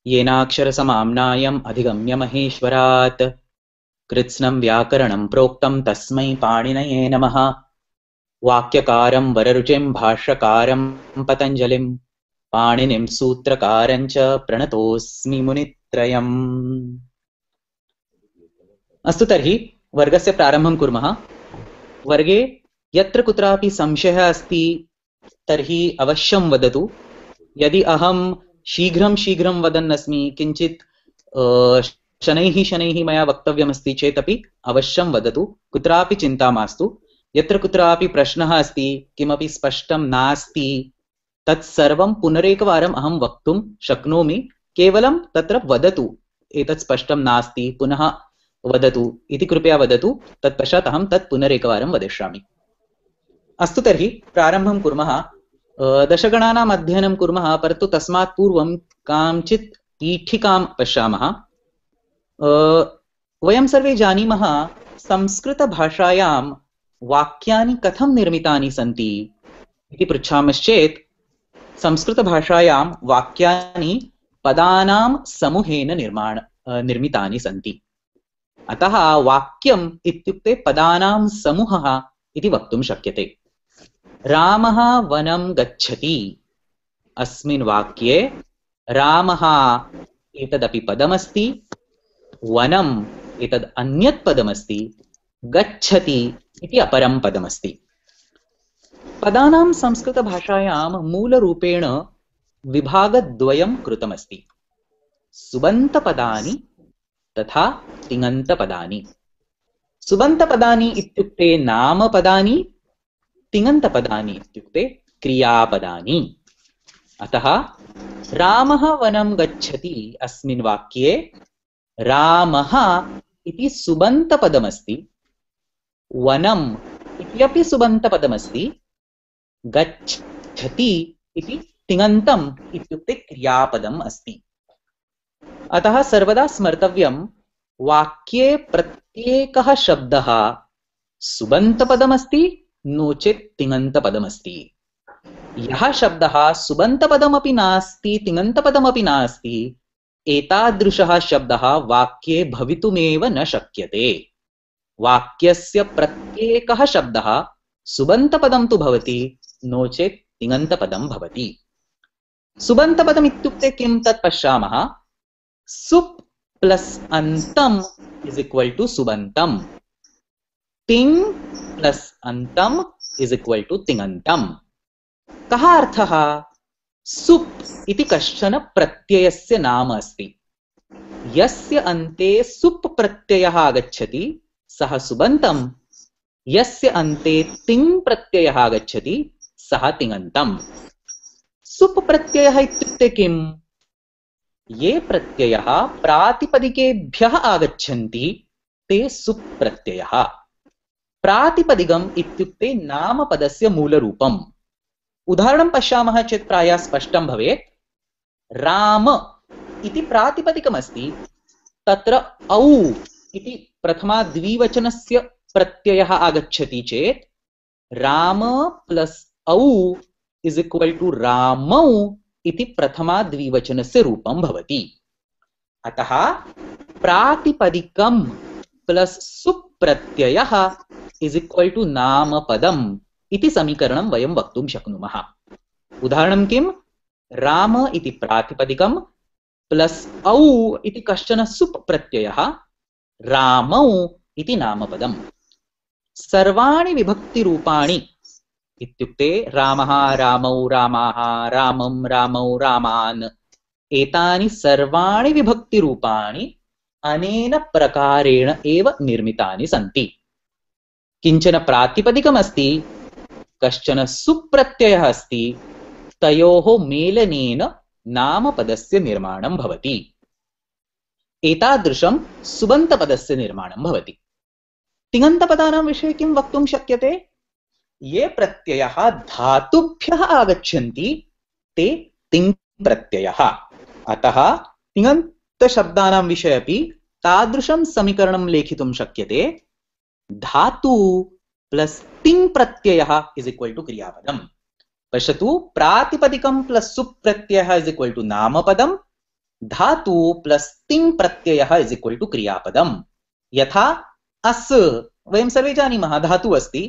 येनाक्षरसमाम्नायम् अधिगम्य महेश्वरात् कृत्स्नं व्याकरणं प्रोक्तं तस्मै पाणिनये नमः। वाक्यकारं वररुचिं भाष्यकारं पतञ्जलिं पाणिनिं सूत्रकारं च प्रणतोऽस्मि मुनित्रयम्। अस्तु तर्हि वर्गस्य प्रारम्भं कुर्मः। वर्गे यत्र कुत्रापि संशयः अस्ति तर्हि अवश्यं वदतु। यदि अहं शीघ्रं वदन् अस्मि, किञ्चित् शनैः मया वक्तव्यमस्ति चेत् अपि अवश्यं वदतु, कुत्रापि चिन्ता मास्तु। यत्र कुत्रापि प्रश्नः अस्ति, किमपि स्पष्टं नास्ति, तत्सर्वं पुनरेकवारम् अहं वक्तुं शक्नोमि। केवलं तत्र वदतु एतत् स्पष्टं नास्ति, पुनः वदतु इति कृपया वदतु। तत्पश्चात् अहं तत् पुनरेकवारं वदिष्यामि। अस्तु तर्हि प्रारम्भं कुर्मः। दशगणानाम् अध्ययनं कुर्मः, परन्तु तस्मात् पूर्वं काञ्चित् पीठिकां पश्यामः। वयं सर्वे जानीमः संस्कृतभाषायां वाक्यानि कथं निर्मितानि सन्ति इति पृच्छामश्चेत्, संस्कृतभाषायां वाक्यानि पदानां समूहेन निर्मितानि सन्ति। अतः वाक्यम् इत्युक्ते पदानां समूहः इति वक्तुं शक्यते। रामः वनं गच्छति। अस्मिन् वाक्ये रामः एतदपि पदमस्ति, वनम् एतद् अन्यत् पदमस्ति, गच्छति इति अपरं पदमस्ति। पदानां संस्कृतभाषायां मूलरूपेण विभागद्वयं कृतमस्ति, सुबन्तपदानि तथा तिङन्तपदानि। सुबन्तपदानि इत्युक्ते नामपदानि, तिङन्तपदानि इत्युक्ते क्रियापदानि। अतः रामः वनं गच्छति अस्मिन् वाक्ये रामः इति सुबन्तपदमस्ति, वनम् इत्यपि सुबन्तपदमस्ति, गच्छति इति तिङन्तम् इत्युक्ते क्रियापदम् अस्ति। अतः सर्वदा स्मर्तव्यं, वाक्ये प्रत्येकः शब्दः सुबन्तपदमस्ति नो चेत् तिङन्तपदमस्ति। यः शब्दः सुबन्तपदमपि नास्ति तिङन्तपदमपि नास्ति, एतादृशः शब्दः वाक्ये भवितुमेव न शक्यते। वाक्यस्य प्रत्येकः शब्दः सुबन्तपदं तु भवति, नो चेत् तिङन्तपदं भवति। सुबन्तपदम् इत्युक्ते किं तत् पश्यामः। सुप् प्लस् अन्तम् इस् इक्वल् टु सुबन्तम्, तिङ् प्लस् अन्तम् इस् इक्वल् टु तिङन्तम्। कः अर्थः? सुप् इति कश्चन प्रत्ययस्य नाम अस्ति। यस्य अन्ते सुप् प्रत्ययः आगच्छति सः सुबन्तम्, यस्य अन्ते तिङ् प्रत्ययः आगच्छति सः तिङन्तम्। सुप् प्रत्ययः इत्युक्ते किम्? ये प्रत्ययः प्रातिपदिकेभ्यः आगच्छन्ति ते सुप् प्रत्ययः। प्रातिपदिकम् इत्युक्ते नामपदस्य मूलरूपम्। उदाहरणं पश्यामः चेत् प्रायः स्पष्टं भवेत्। राम इति प्रातिपदिकमस्ति, तत्र औ इति प्रथमा द्विवचनस्य प्रत्ययः आगच्छति चेत् राम प्लस् औ इस् इक्वल् टु रामौ इति प्रथमा द्विवचनस्य रूपं भवति। अतः प्रातिपदिकं प्लस् सुप् प्रत्ययः इस् इक्वल् टु नामपदम् इति समीकरणं वयं वक्तुं शक्नुमः। उदाहरणं किं? राम इति प्रातिपदिकं प्लस् औ इति कश्चन सुप् प्रत्ययः, रामौ इति नामपदम्। सर्वाणि विभक्तिरूपाणि इत्युक्ते रामः, रामौ, रामाः, रामं, रामौ, रामान्, एतानि सर्वाणि विभक्तिरूपाणि अनेन प्रकारेण एव निर्मितानि सन्ति। किञ्चन प्रातिपदिकमस्ति, कश्चन सुप्रत्ययः अस्ति, तयोः मेलनेन नामपदस्य निर्माणं भवति। एतादृशं सुबन्तपदस्य निर्माणं भवति। तिङन्तपदानां विषये किं वक्तुं शक्यते? ये प्रत्ययः धातुभ्यः आगच्छन्ति ते तिङ् प्रत्ययः। अतः तिङन्तशब्दानां विषये अपि तादृशं समीकरणं लेखितुं शक्यते। धातु प्लस् तिङ् प्रत्ययः इस् इक्वल् टु क्रियापदम्। पश्यतु, प्रातिपदिकं प्लस् सुप् प्रत्ययः इस् इक्वल् टु नामपदम्, धातु प्लस तिङ् प्रत्ययः इज इक्वल टू क्रियापदम्। यथा अस् वयं सर्वे जानीमः धातु अस्ति,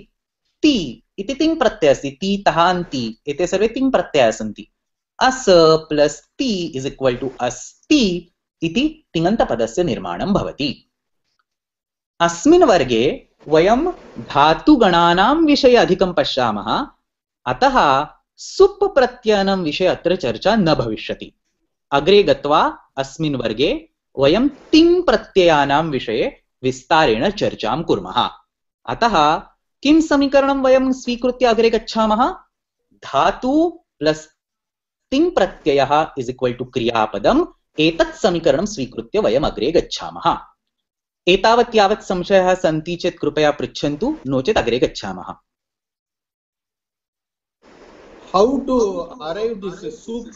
ति इति तिङ् प्रत्ययः अस्ति, ति तहान्ति एते सर्वे तिङ् प्रत्ययाः सन्ति। अस् प्लस ति इज इक्वल टू अस्ति इति तिङन्तपदस्य निर्माणं भवति। अस्मिन् वर्गे वयं धातुगणानां विषये अधिकं पश्यामः, अतः सुप् प्रत्ययानां विषये अत्र चर्चा न भविष्यति। अग्रे गत्वा अस्मिन् वर्गे वयं तिङ् प्रत्ययानां विषये विस्तारेण चर्चां कुर्मः। अतः किं समीकरणं वयं स्वीकृत्य अग्रे गच्छामः? धातु प्लस तिङ् प्रत्ययः इज इक्वल टू क्रियापदम्। एतत् समीकरणं स्वीकृत्य वयम् अग्रे गच्छामः। एतावत् यावत् संशयाः सन्ति चेत् कृपया पृच्छन्तु, नो चेत् अग्रे गच्छामः। How to arrive this soup?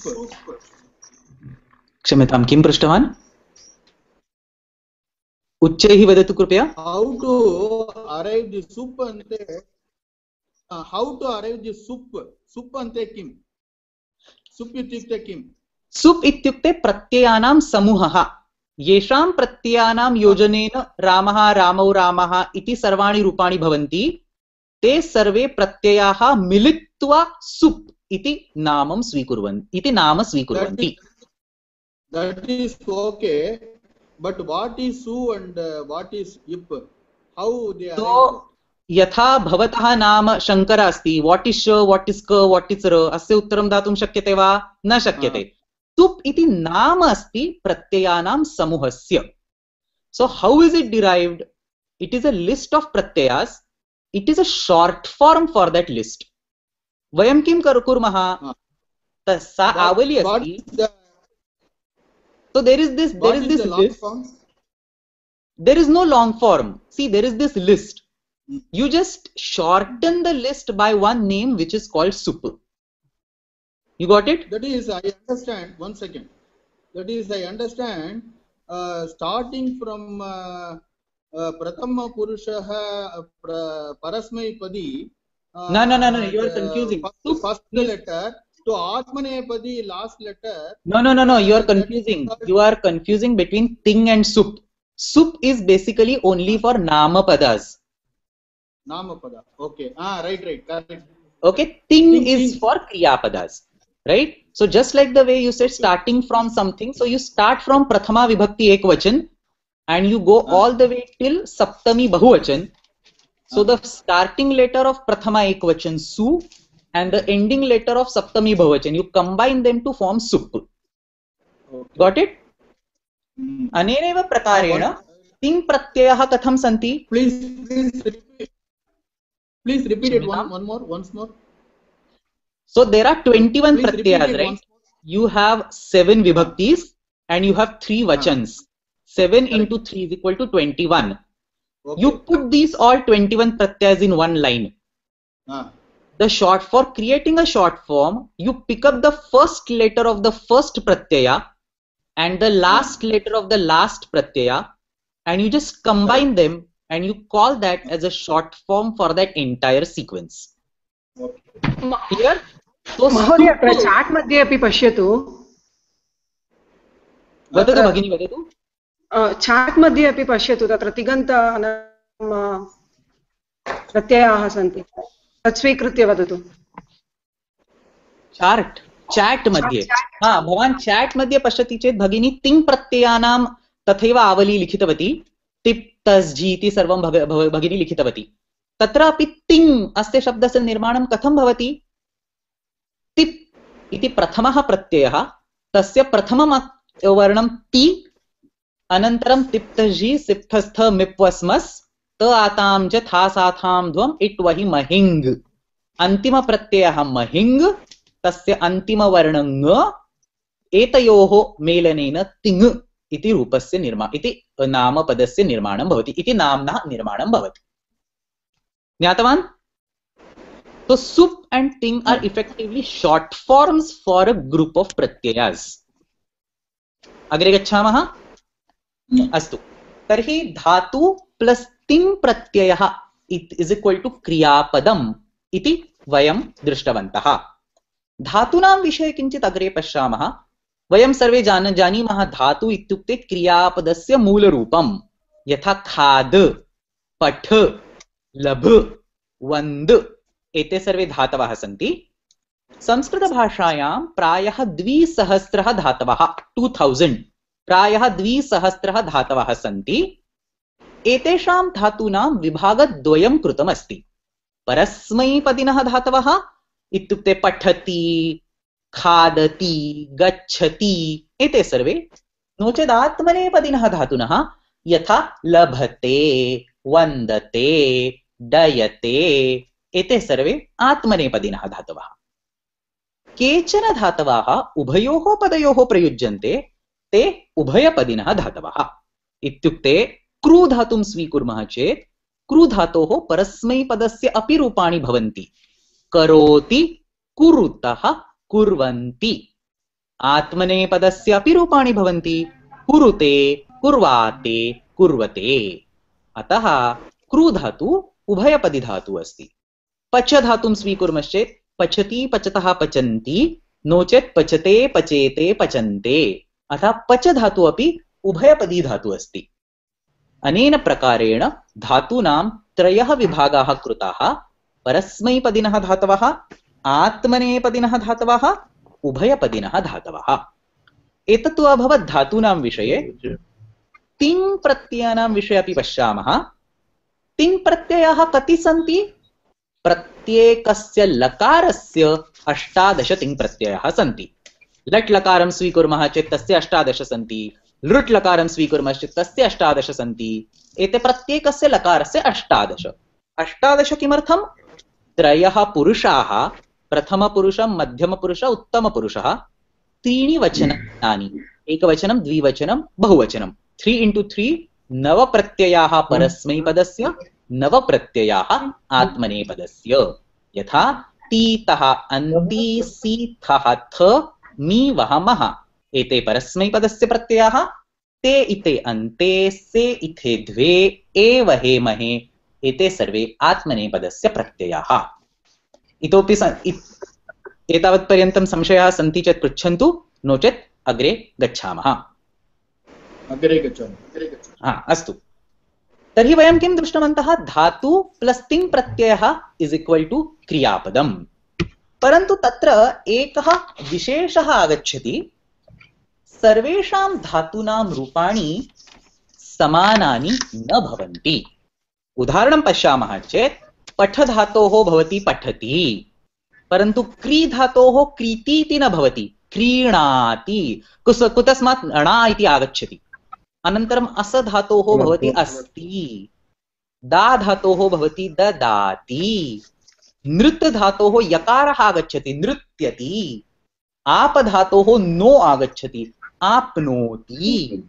क्षम्यतां, किं पृष्टवान्? उच्चैः वदतु कृपया। How to arrive the soup ante how to arrive the soup ante किम्? सुप् इत्युक्ते किम्? सुप् इत्युक्ते प्रत्ययानां समूहः, येषां प्रत्ययानां योजनेन रामः, रामौ, रामः इति सर्वाणि रूपाणि भवन्ति। ते सर्वे प्रत्ययाः मिलित्वा सुप् इति नाम स्वीकुर्वन्ति। That is okay, but what is su and what is ip? How they are? So यथा भवतः नाम शङ्कर अस्ति, वाट् इस् श, वाट् इस् क, वाट् इस् र, अस्य उत्तरं दातुं शक्यते वा? न शक्यते। सुप् इति नाम अस्ति प्रत्ययानां समूहस्य। So how is it derived? It is a list of pratyayas. It is a short form for that list. वयं किं कुर्मः? सा आवली अस्ति। So there is this list. There is no long form. See, there is this list. You just shorten the list by one name, which is called sup. You got it? That is, I understand. 1 second. That is, I understand. Starting from Prathama Purushaha Parasmaipadi. No. You are confusing. First letter to Atmanepadi, last letter. No. You are confusing. You are confusing between ting and sup. Sup is basically only for namapadas. Namapada. Okay. Right. Correct. Okay. Ting is for kriyapadas. Right? So just like the way you said starting from something, so you start from Prathama Vibhakti Ekvachan and you go all the way till Saptami Bahuvachan. So the starting letter of Prathama Ekvachan su and the ending letter of Saptami Bahuvachan, you combine them to form sup. Okay. Got it? Anenev prakarena ting pratyayah katham santi? Please repeat it once more. So there are 21 pratyayas, right? You have 7 vibhaktis and you have 3 vachans. 7 into 3 is equal to 21. Okay. You put these all 21 pratyayas in one line. For creating a short form, you pick up the first letter of the first pratyaya and the last letter of the last pratyaya and you just combine them and you call that as a short form for that entire sequence. Here? So महोदय अत्र chat मध्ये अपि पश्यतु। वदतु भगिनी, वदतु। Chat मध्ये अपि पश्यतु, तत्र तिङन्त प्रत्ययाः सन्ति, तत् स्वीकृत्य वदतु। चाट् मध्ये, भवान् चाट् मध्ये पश्यति चेत् भगिनी तिङ् प्रत्ययानां तथैव आवली लिखितवती। टिप् तस् झि इति सर्वं भगिनी लिखितवती। तत्रापि तिङ् अस्य शब्दस्य निर्माणं कथं भवति? तिप् इति प्रथमः प्रत्ययः, तस्य प्रथमं वर्णं ति, अनन्तरं तिप्तझि सिप्तस्थ मिप्वस्मस् त आतां च था साथां ध्वम् इट् वहि महिङ्। अन्तिम प्रत्ययः महिङ्, तस्य अन्तिम वर्णं ङ, एतयोः मेलनेन तिङ् इति रूपस्य इति नामपदस्य निर्माणं भवति, इति नाम्नः निर्माणं भवति। ज्ञातवान्? So sup and ting are effectively short forms for a group of pratyayas. अग्रे गच्छामः। अस्तु, तर्हि धातु प्लस तिङ् प्रत्ययः इज इक्वल टू क्रियापदम् इति वयं दृष्टवन्तः। धातूनां विषये किञ्चित् अग्रे पश्यामः। वयं सर्वे जानीमः धातु इत्युक्ते क्रियापदस्य मूलरूपं यथा खाद पठ लभ वन्द एते सर्वे धातवः सन्ति। संस्कृतभाषायां प्रायः 2000 धातवः 2000 प्रायः 2000 धातवः सन्ति। एतेषां धातूनां विभागद्वयं कृतमस्ति। परस्मैपदिनः धातवः इत्युक्ते पठति खादति गच्छति एते सर्वे, नो चेत् आत्मनेपदिनः धातुनः यथा लभते वन्दते डयते एते सर्वे आत्मनेपदिनः धातवः। केचन धातवः उभयोः पदयोः प्रयुज्यन्ते, ते उभयपदिनः धातवः। इत्युक्ते क्रू धातुं स्वीकुर्मः चेत् क्रू धातोः परस्मैपदस्य अपि रूपाणि भवन्ति। करोति कुरुतः कुर्वन्ति। आत्मनेपदस्य अपि रूपाणि भवन्ति। कुरुते कुर्वाते कुर्वते। अतः क्रू धातु उभयपदी धातु अस्ति। पच धातुं स्वीकुर्मश्चेत् पचति पचतः पचन्ति, नो चेत् पचते पचेते पचन्ते। अतः पच धातु अपि उभयपदी धातु अस्ति। अनेन प्रकारेण धातूनां त्रयः विभागाः कृताः। परस्मैपदिनः धातवः, आत्मनेपदिनः धातवः, उभयपदिनः धातवः। एतत्तु अभवत् धातूनां विषये। तिङ् प्रत्ययानां विषये अपि पश्यामः। तिङ् प्रत्ययाः कति सन्ति? प्रत्येकस्य लकारस्य 18 तिङ् प्रत्ययाः सन्ति। लट् लकारं स्वीकुर्मः चेत् तस्य 18 सन्ति। लृट् लकारं स्वीकुर्मश्चेत् तस्य 18 सन्ति। एते प्रत्येकस्य लकारस्य 18। 18 किमर्थं? त्रयः पुरुषाः, प्रथमपुरुषं मध्यमपुरुषः उत्तमपुरुषः, त्रीणि वचनानि, एकवचनं द्विवचनं बहुवचनं, 3 into 3 9 प्रत्ययाः परस्मैपदस्य, 9 प्रत्ययाः आत्मनेपदस्य। यथा तीतः अन्ति सीथः थ मी वहमः एते परस्मैपदस्य प्रत्ययाः। ते इते अन्ते, से इथे द्वे, एव हेमहे एते सर्वे आत्मनेपदस्य प्रत्ययाः। इतोपि एतावत्पर्यन्तं संशयाः सन्ति चेत् पृच्छन्तु, नो चेत् अग्रे गच्छामः। अस्तु, तर्हि वयं किं दृष्टवन्तः? धातु प्लस् तिङ् प्रत्ययः इस् इक्वल् टु क्रियापदम्। परन्तु तत्र एकः विशेषः आगच्छति। सर्वेषां धातूनां रूपाणि समानानि न भवन्ति। उदाहरणं पश्यामः चेत् पठ धातोः भवति पठति, परन्तु क्री धातोः क्रीति इति न भवति, क्रीणाति। कुतस्मात् णा इति आगच्छति। अनन्तरम् अस धातोः भवति अस्ति, दा धातोः भवति ददाति, नृत् धातोः यकारः आगच्छति नृत्यति, आप धातोः नो आगच्छति आप्नोति।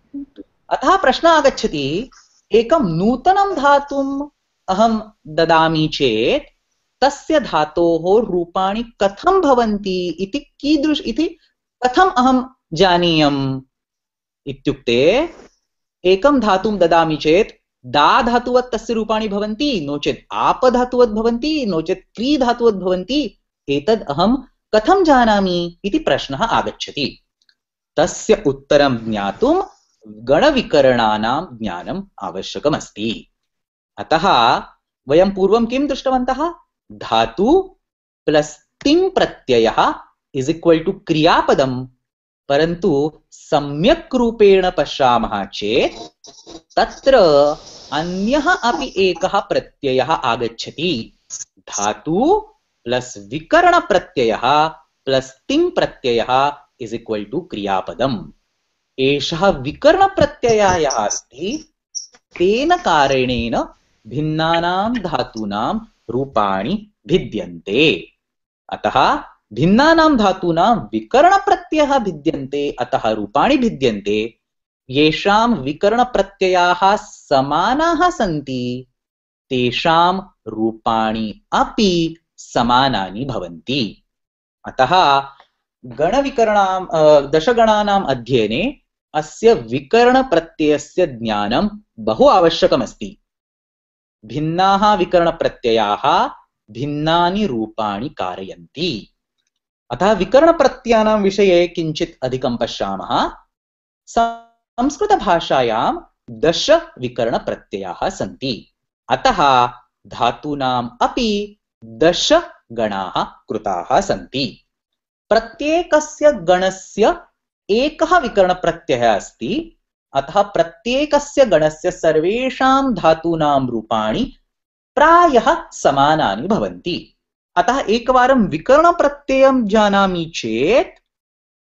अतः प्रश्नः आगच्छति, एकं नूतनं धातुम् अहं ददामि चेत् तस्य धातोः रूपाणि कथं भवन्ति इति इति कथम् अहं जानीयम् इत्युक्ते, एकं धातुं ददामि चेत् दा धातुवत् तस्य रूपाणि भवन्ति, नो चेत् आप धातुवत् भवन्ति, नो चेत् क्री धातुवत् भवन्ति। एतद् अहं कथं जानामि इति प्रश्नः आगच्छति। तस्य उत्तरं ज्ञातुं गणविकरणानां ज्ञानम् आवश्यकमस्ति। अतः वयं पूर्वं किं दृष्टवन्तः? धातु प्लस् तिङ् प्रत्ययः इस् इक्वल् टु क्रियापदम्। परन्तु सम्यक् रूपेण पश्यामः चेत् तत्र अन्यः अपि एकः प्रत्ययः आगच्छति। धातु प्लस् विकरणप्रत्ययः प्लस् तिङ् प्रत्ययः इस् इक्वल् टु क्रियापदम्। एषः विकरणप्रत्ययः यः अस्ति, तेन कारणेन भिन्नानां धातूनां रूपाणि भिद्यन्ते। अतः भिन्नानां धातूनां विकरणप्रत्ययः भिद्यन्ते, अतः रूपाणि भिद्यन्ते। येषां विकरणप्रत्ययाः समानाः सन्ति, तेषां रूपाणि अपि समानानि भवन्ति। अतः दशगणानाम् अध्ययने अस्य विकरणप्रत्ययस्य ज्ञानं बहु आवश्यकमस्ति। भिन्नाः विकरणप्रत्ययाः भिन्नानि रूपाणि कारयन्ति। अतः विकरणप्रत्ययानां विषये किञ्चित् अधिकं पश्यामः। संस्कृतभाषायां 10 विकरणप्रत्ययाः सन्ति। अतः धातूनाम् अपि 10 गणाः कृताः सन्ति। प्रत्येकस्य गणस्य एकः विकरणप्रत्ययः अस्ति। अतः प्रत्येकस्य गणस्य सर्वेषां धातूनां रूपाणि प्रायः समानानि भवन्ति। अतः एकवारं विकरणप्रत्ययं जानामि चेत्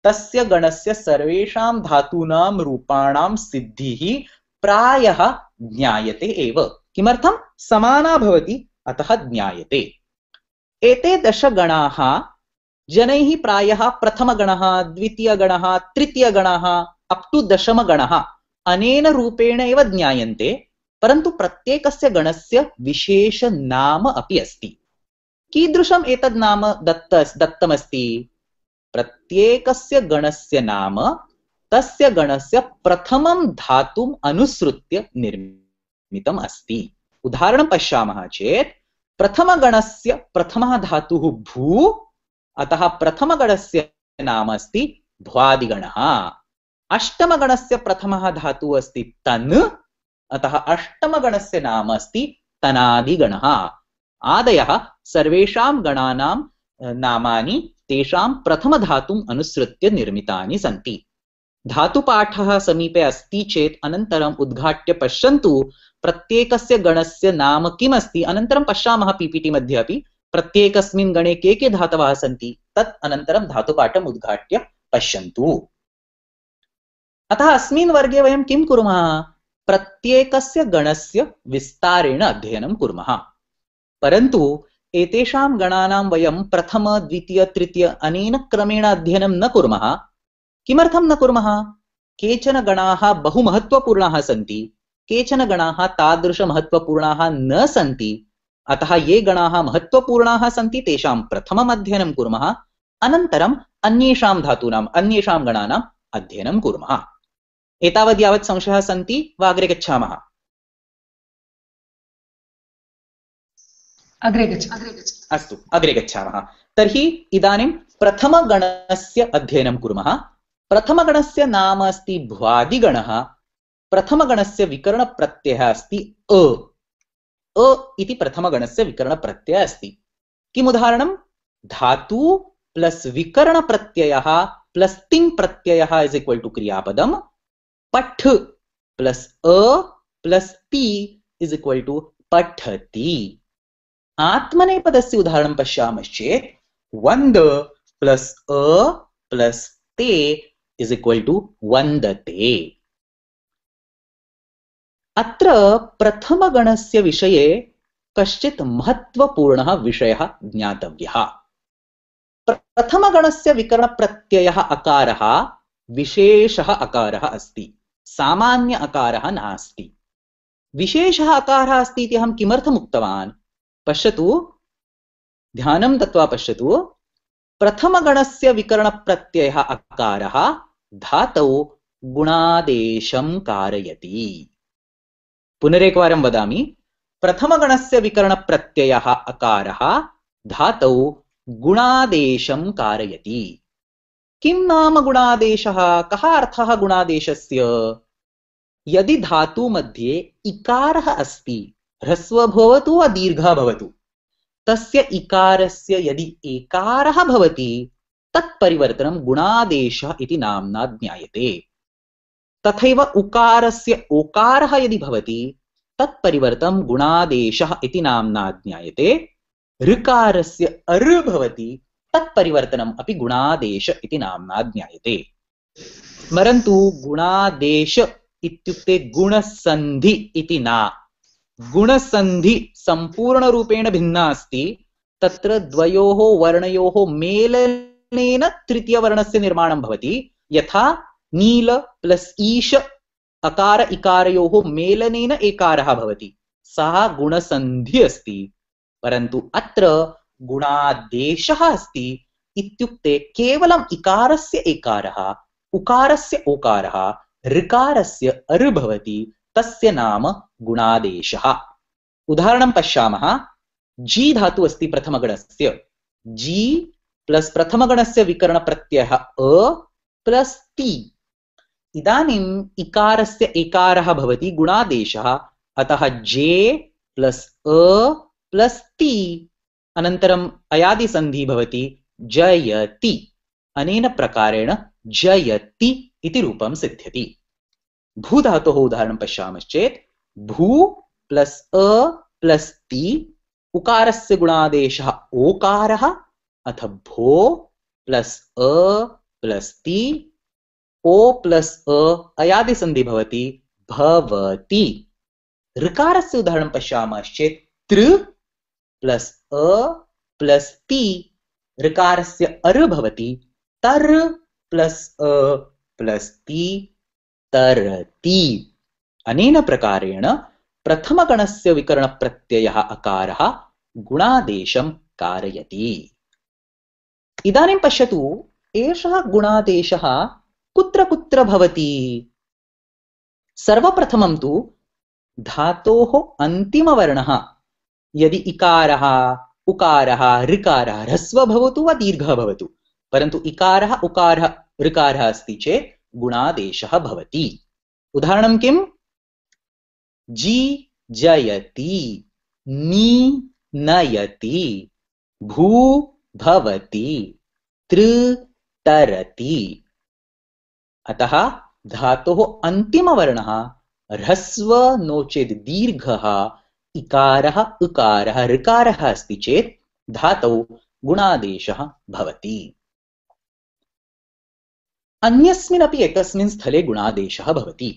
तस्य गणस्य सर्वेषां धातूनां रूपाणां सिद्धिः प्रायः ज्ञायते एव। किमर्थं? समाना भवति, अतः ज्ञायते। एते 10 गणाः जनैः प्रायः प्रथमगणः, द्वितीयगणः, तृतीयगणः अप टू 10 गणः अनेन रूपेण एव ज्ञायन्ते। परन्तु प्रत्येकस्य गणस्य विशेष नाम अपि अस्ति। कीदृशम् एतद् नाम दत्तमस्ति? प्रत्येकस्य गणस्य नाम तस्य गणस्य प्रथमं धातुम् अनुसृत्य निर्मितम् अस्ति। उदाहरणं पश्यामः चेत् प्रथमगणस्य प्रथमः धातुः भू, अतः प्रथमगणस्य नाम अस्ति भ्वादिगणः। अष्टमगणस्य प्रथमः धातुः अस्ति तन्, अतः अष्टमगणस्य नाम अस्ति तनादिगणः। आदयः सर्वेषां गणानां नामानि तेषां प्रथमधातुम् अनुसृत्य निर्मितानि सन्ति। धातुपाठः समीपे अस्ति चेत् अनन्तरम् उद्घाट्य पश्यन्तु प्रत्येकस्य गणस्य नाम किमस्ति। अनन्तरं पश्यामः पीपीटी मध्ये अपि प्रत्येकस्मिन् गणे के धातवः सन्ति, तत् अनन्तरं धातुपाठम् उद्घाट्य पश्यन्तु। अतः अस्मिन् वर्गे वयं किं कुर्मः? प्रत्येकस्य गणस्य विस्तारेण अध्ययनं कुर्मः। परन्तु एतेषां गणानां वयं प्रथम, द्वितीय, तृतीय अनेन क्रमेण अध्ययनं न कुर्मः। किमर्थं न कुर्मः? केचन गणाः बहु महत्त्वपूर्णाः सन्ति, केचन गणाः तादृशमहत्त्वपूर्णाः न सन्ति। अतः ये गणाः महत्त्वपूर्णाः सन्ति तेषां प्रथमम् अध्ययनं कुर्मः, अनन्तरम् अन्येषां धातूनाम्, अन्येषां गणानाम् अध्ययनं कुर्मः। एतावत् यावत् संशयाः सन्ति वा अग्रे गच्छामः? अस्तु, अग्रे गच्छामः। तर्हि इदानीं प्रथमगणस्य अध्ययनं कुर्मः। प्रथमगणस्य नाम अस्ति भ्वादिगणः। प्रथमगणस्य विकरणप्रत्ययः अस्ति अ। अ इति प्रथमगणस्य विकरणप्रत्ययः अस्ति। किम् उदाहरणं? धातु प्लस विकरणप्रत्ययः प्लस तिङ् प्रत्ययः इज इक्वल टू क्रियापदम्। पठ प्लस अ प्लस ति इज इक्वल टू पठति। आत्मनेपदस्य उदाहरणं पश्यामश्चेत् वन्द प्लस अ प्लस ते इज इक्वल टू वन्दते। अत्र प्रथमगणस्य विषये कश्चित् महत्त्वपूर्णः विषयः ज्ञातव्यः। प्रथमगणस्य विकरणप्रत्ययः अकारः विशेषः अकारः अस्ति, सामान्य अकारः नास्ति। विशेषः अकारः अस्ति इति अहं किमर्थम् उक्तवान्? पश्यतु, ध्यानं दत्वा पश्यतु। प्रथमगणस्य विकरणप्रत्ययः अकारः धातौ गुणादेशं कारयति। पुनरेकवारं वदामि, प्रथमगणस्य विकरणप्रत्ययः अकारः धातौ गुणादेशं कारयति। किं नाम गुणादेशः? कः अर्थः गुणादेशस्य? यदि धातु मध्ये इकारः अस्ति, ह्रस्व भवतु वा दीर्घः भवतु, तस्य इकारस्य यदि एकारः भवति तत्परिवर्तनं गुणादेशः इति नाम्ना ज्ञायते। तथैव उकारस्य ओकारः यदि भवति तत्परिवर्तनं गुणादेशः इति नाम्ना ज्ञायते। ऋकारस्य अर भवति तत्परिवर्तनम् अपि गुणादेश इति नाम्ना ज्ञायते। परन्तु गुणादेश इत्युक्ते गुणसन्धि इति न। गुणसन्धि सम्पूर्णरूपेण भिन्ना अस्ति। तत्र द्वयोः वर्णयोः मेलनेन तृतीयवर्णस्य निर्माणं भवति। यथा नील प्लस ईश अकार इकारयोः मेलनेन एकारः भवति, सः गुणसन्धि अस्ति। परन्तु अत्र गुणादेशः अस्ति। इत्युक्ते केवलम् इकारस्य एकारः, उकारस्य ओकारः, ऋकारस्य अर भवति, तस्य नाम गुणादेशः। उदाहरणं पश्यामः। जी धातु अस्ति प्रथमगणस्य। जी प्लस प्रथमगणस्य विकरणप्रत्ययः अ प्लस ति। इदानीम् इकारस्य एकारः भवति गुणादेशः, अतः जे प्लस अ प्लस ति, अनन्तरम् अयादिसन्धि भवति जयति। अनेन प्रकारेण जयति इति रूपं सिद्ध्यति। भूधातोः उदाहरणं पश्यामश्चेत् भू प्लस अ प्लस ति, उकारस्य गुणादेशः ओकारः, अथ भो प्लस अ प्लस ति, ओ प्लस अ अयादिसन्धि भवति भवति। ऋकारस्य उदाहरणं पश्यामश्चेत् तृ प्लस अ प्लस ति, ऋकारस्य अर भवति तर प्लस अ प्लस ति तरति। अनेन प्रकारेण प्रथमगणस्य विकरणप्रत्ययः अकारः गुणादेशं कारयति। इदानीं पश्यतु, एषः गुणादेशः कुत्र कुत्र भवति? सर्वप्रथमं तु धातोः अन्तिमवर्णः यदि इकारः उकारः ऋकारः ह्रस्व भवतु वा दीर्घः भवतु, परन्तु इकारः उकारः ऋकारः अस्ति चेत् गुणादेशः भवति। उदाहरणं किम्? जी जयति, नी नयति, भू भवति, तृ तरति। अतः धातोः अन्तिमवर्णः ह्रस्व नो चेत् दीर्घः इकारः उकारः ऋकारः अस्ति चेत् धातौ गुणादेशः भवति। अन्यस्मिन्नपि एकस्मिन् स्थले गुणादेशः भवति।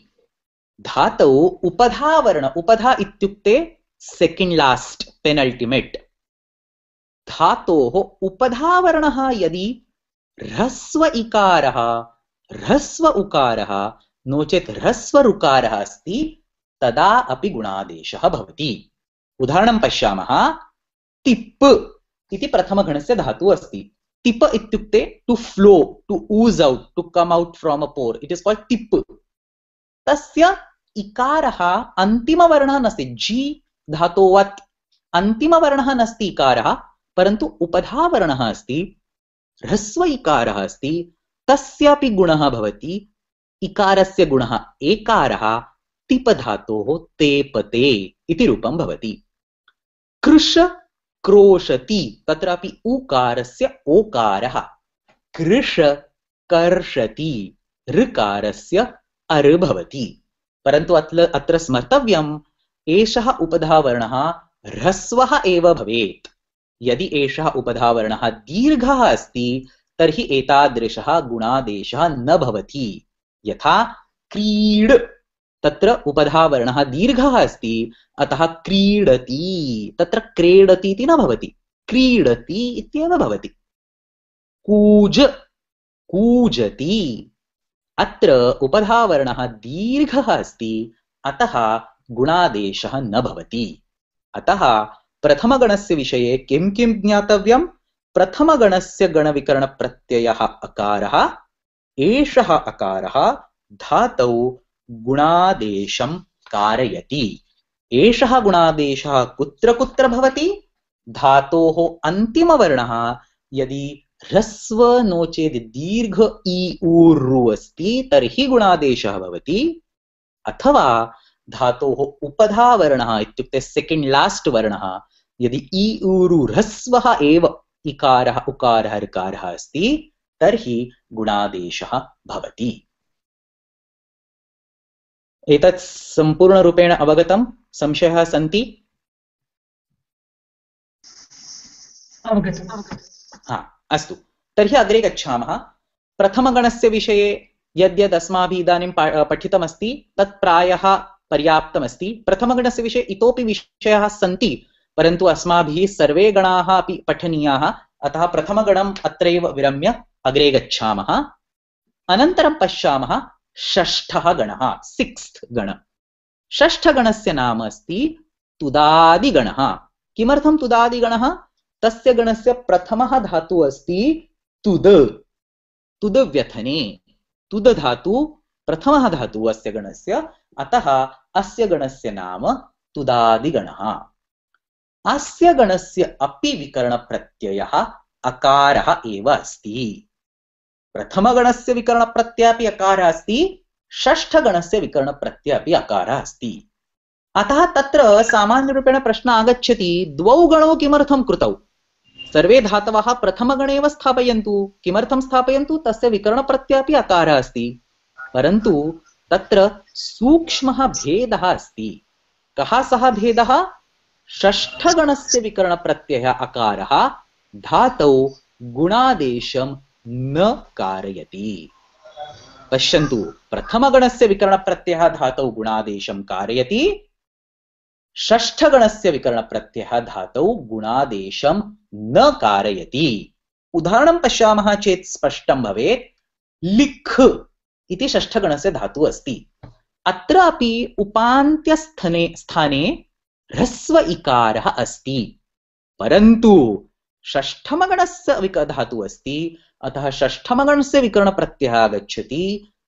धातौ उपधावर्ण, उपधा इत्युक्ते सेकेंड लास्ट पेनल्टिमेट, धातोः उपधावर्णः यदि ह्रस्व इकारः ह्रस्व उकारः नो चेत् ह्रस्व ऋकारः अस्ति तदा अपि गुणादेशः भवति। उदाहरणं पश्यामः। तिप् इति प्रथमगणस्य धातुः अस्ति। तिप इत्युक्ते to flow, to ooze out, to come out from a pore, it is called तिप्। तस्य इकारः अन्तिमवर्णः नास्ति, जी धातोवत् अन्तिमवर्णः नास्ति इकारः, परन्तु उपधावर्णः अस्ति, ह्रस्व इकारः अस्ति, तस्यापि गुणः भवति। इकारस्य गुणः एकारः, तिप धातोः तेपते इति रूपं भवति। कृश क्रोशति, तत्रापि उकारस्य ओकारः, कृश कर्षति, ऋकारस्य अर भवति। परन्तु अत्र स्मर्तव्यम्, एषः उपधावर्णः ह्रस्वः एव भवेत्। यदि एषः उपधावर्णः दीर्घः अस्ति तर्हि एतादृशः गुणादेशः न भवति। यथा क्रीड, तत्र उपधावर्णः दीर्घः अस्ति, अतः क्रीडति, तत्र क्रीडति इति न भवति, क्रीडति इत्येव भवति। कूज कूजति, अत्र उपधावर्णः दीर्घः अस्ति, अतः गुणादेशः न भवति। अतः प्रथमगणस्य विषये किं किं ज्ञातव्यम्? प्रथमगणस्य गणविकरणप्रत्ययः अकारः, एषः अकारः धातौ गुणादेशं कारयति। एषः गुणादेशः कुत्र कुत्र भवति? धातोः अन्तिमवर्णः यदि ह्रस्व नो चेत् दीर्घ इ ऊर् अस्ति तर्हि गुणादेशः भवति, अथवा धातोः उपधावर्णः इत्युक्ते सेकेंड लास्ट वर्णः यदि इ ऊरु ह्रस्वः एव इकारः उकारः ऋकारः अस्ति तर्हि गुणादेशः भवति। एतत् सम्पूर्णरूपेण अवगतं? संशयाः सन्ति? अवगतम्। अस्तु, तर्हि अग्रे गच्छामः। प्रथमगणस्य विषये यद्यद् अस्माभिः इदानीं पठितमस्ति तत् प्रायः पर्याप्तमस्ति। प्रथमगणस्य विषये इतोपि विषयाः सन्ति, परन्तु अस्माभिः सर्वे गणाः अपि पठनीयाः, अतः प्रथमगणम् अत्रैव विरम्य अग्रे गच्छामः। अनन्तरं पश्यामः षष्ठः गणः, सिक्स्थ गण। षष्ठगणस्य नाम अस्ति तुदादिगणः। किमर्थं तुदादिगणः? तस्य गणस्य प्रथमः धातुः अस्ति तुद, तुद व्यथने, तुद धातु प्रथमः धातुः अस्य गणस्य, अतः अस्य गणस्य नाम तुदादिगणः। अस्य गणस्य अपि विकरणप्रत्ययः अकारः एव अस्ति। प्रथमगणस्य विकरणप्रत्ययापि अकारः अस्ति, षष्ठगणस्य विकरणप्रत्ययापि अकारः अस्ति। अतः तत्र सामान्यरूपेण प्रश्नः आगच्छति, द्वौ गणौ किमर्थं कृतौ? सर्वे धातवः प्रथमगणे एव स्थापयन्तु। किमर्थं स्थापयन्तु? तस्य विकरणप्रत्ययापि अकारः अस्ति। परन्तु तत्र सूक्ष्मः भेदः अस्ति। कः सः भेदः? षष्ठगणस्य विकरणप्रत्ययः अकारः धातौ गुणादेशं न कारयति। पश्यन्तु, प्रथमगणस्य विकरणप्रत्ययः धातौ गुणादेशं कारयति, षष्ठगणस्य विकरणप्रत्ययः धातौ गुणादेशं न कारयति। उदाहरणं पश्यामः चेत् स्पष्टं भवेत्। लिख इति षष्ठगणस्य धातुः अस्ति। अत्रापि उपान्त्यस्थाने स्थाने ह्रस्व इकारः अस्ति, परन्तु षष्ठमगणस्य धातुः अस्ति, अतः षष्ठमगणस्य विकरणप्रत्ययः आगच्छति,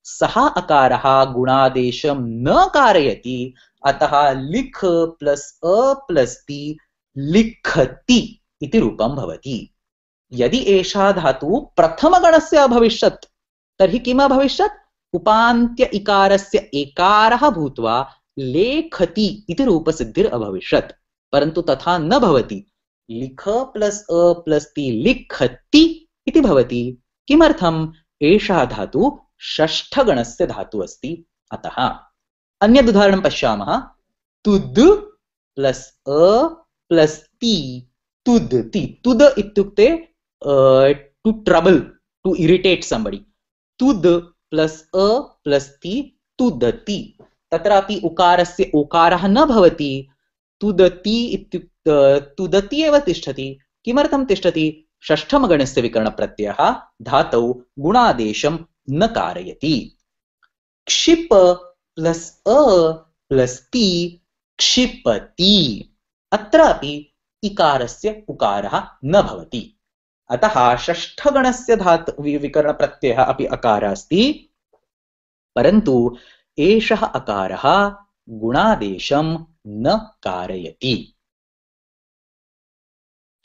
सः अकारः गुणादेशं न कारयति, अतः लिख प्लस अ प्लस ति लिखति इति रूपं भवति। यदि एषः धातुः प्रथमगणस्य अभविष्यत् तर्हि किम् अभविष्यत्? उपान्त्य इकारस्य एकारः भूत्वा लेखति इति रूपसिद्धिर् अभविष्यत्, परन्तु तथा न भवति। लिख प्लस अ प्लस ति लिखति इति भवति। किमर्थम्? एषः धातुः षष्ठगणस्य धातुः अस्ति। अतः अन्यद् उदाहरणं पश्यामः। तुद् प्लस अ प्लस ति तुदति। तुद इत्युक्ते to trouble, to irritate somebody. तुद प्लस अ प्लस ति तुदति। तत्रापि उकारस्य ओकारः न भवति। तुदति इत्युक्ते तुदति एव तिष्ठति। किमर्थं तिष्ठति? षष्ठमगणस्य विकरणप्रत्ययः धातौ गुणादेशं न कारयति। क्षिप प्लस अ प्लस ति क्षिपति। अत्रापि इकारस्य उकारः न भवति। अतः षष्ठगणस्य धातु विकरणप्रत्ययः अपि अकारः अस्ति, परन्तु एषः अकारः गुणादेशं न कारयति।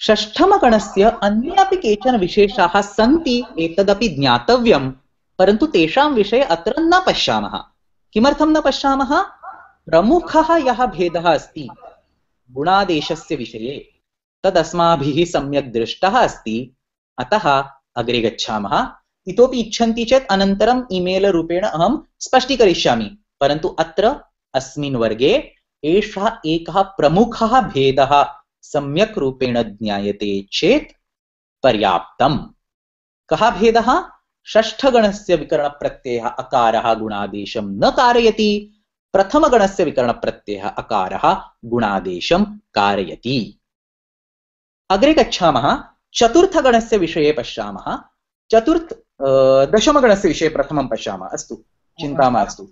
षष्ठमगणस्य अन्यापि केचन विशेषाः सन्ति, एतदपि ज्ञातव्यं, परन्तु तेषां विषये अत्र न पश्यामः। किमर्थं न पश्यामः? प्रमुखः यः भेदः अस्ति गुणादेशस्य विषये तदस्माभिः सम्यक् दृष्टः अस्ति। अतः अग्रे गच्छामः। इतोपि इच्छन्ति चेत् अनन्तरम् ईमेल रूपेण अहं स्पष्टीकरिष्यामि, परन्तु अत्र अस्मिन् वर्गे एषः एकः प्रमुखः भेदः सम्यक् रूपेण ज्ञायते चेत् पर्याप्तम्। कः भेदः? षष्ठगणस्य विकरणप्रत्ययः अकारः गुणादेशं न कारयति, प्रथमगणस्य विकरणप्रत्ययः अकारः गुणादेशं कारयति। अग्रे गच्छामः। चतुर्थगणस्य विषये पश्यामः। दशमगणस्य विषये प्रथमं पश्यामः। अस्तु, चिन्ता मास्तु।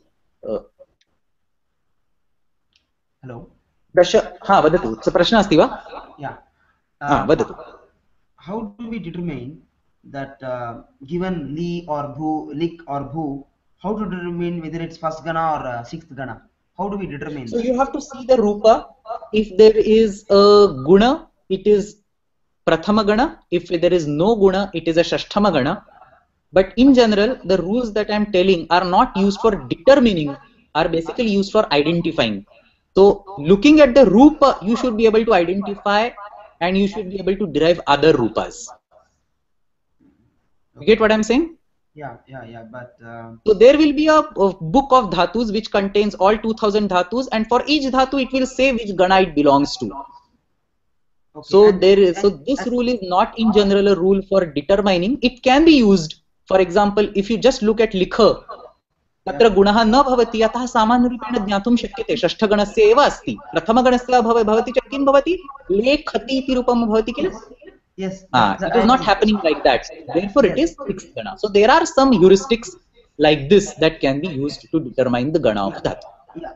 हेलो, वदतु। प्रश्नः अस्ति वा? वदतु। How do we determine that given li or bhu, lik or bhu, how to determine whether it's first gana or sixth gana? How do we determine? So you have to see the rupa. If there is a guna, it is prathama gana. If there is no guna, it is a shashtama gana. But in general, the rules that I am telling are not used for determining, are basically used for identifying. So looking at the rupa, you should be able to identify and you should be able to derive other rupas. You get what I'm saying? Yeah. But so there will be a book of dhatus which contains all 2000 dhatus, and for each dhatu it will say which gana it belongs to. Okay, so this rule is not in general a rule for determining. It can be used. For example, if you just look at likha, तत्र गुणः न भवति, अतः सामान्यरूपेण ज्ञातुं शक्यते षष्ठगणस्य एव अस्ति। प्रथमगणस्य भवति चेत् किं भवति? लेखति इति रूपं भवति किल? Yes. It is not happening like that. Therefore, it is sixth gana. So there are some heuristics like this that can be used to determine the gana of dhatu. Yeah.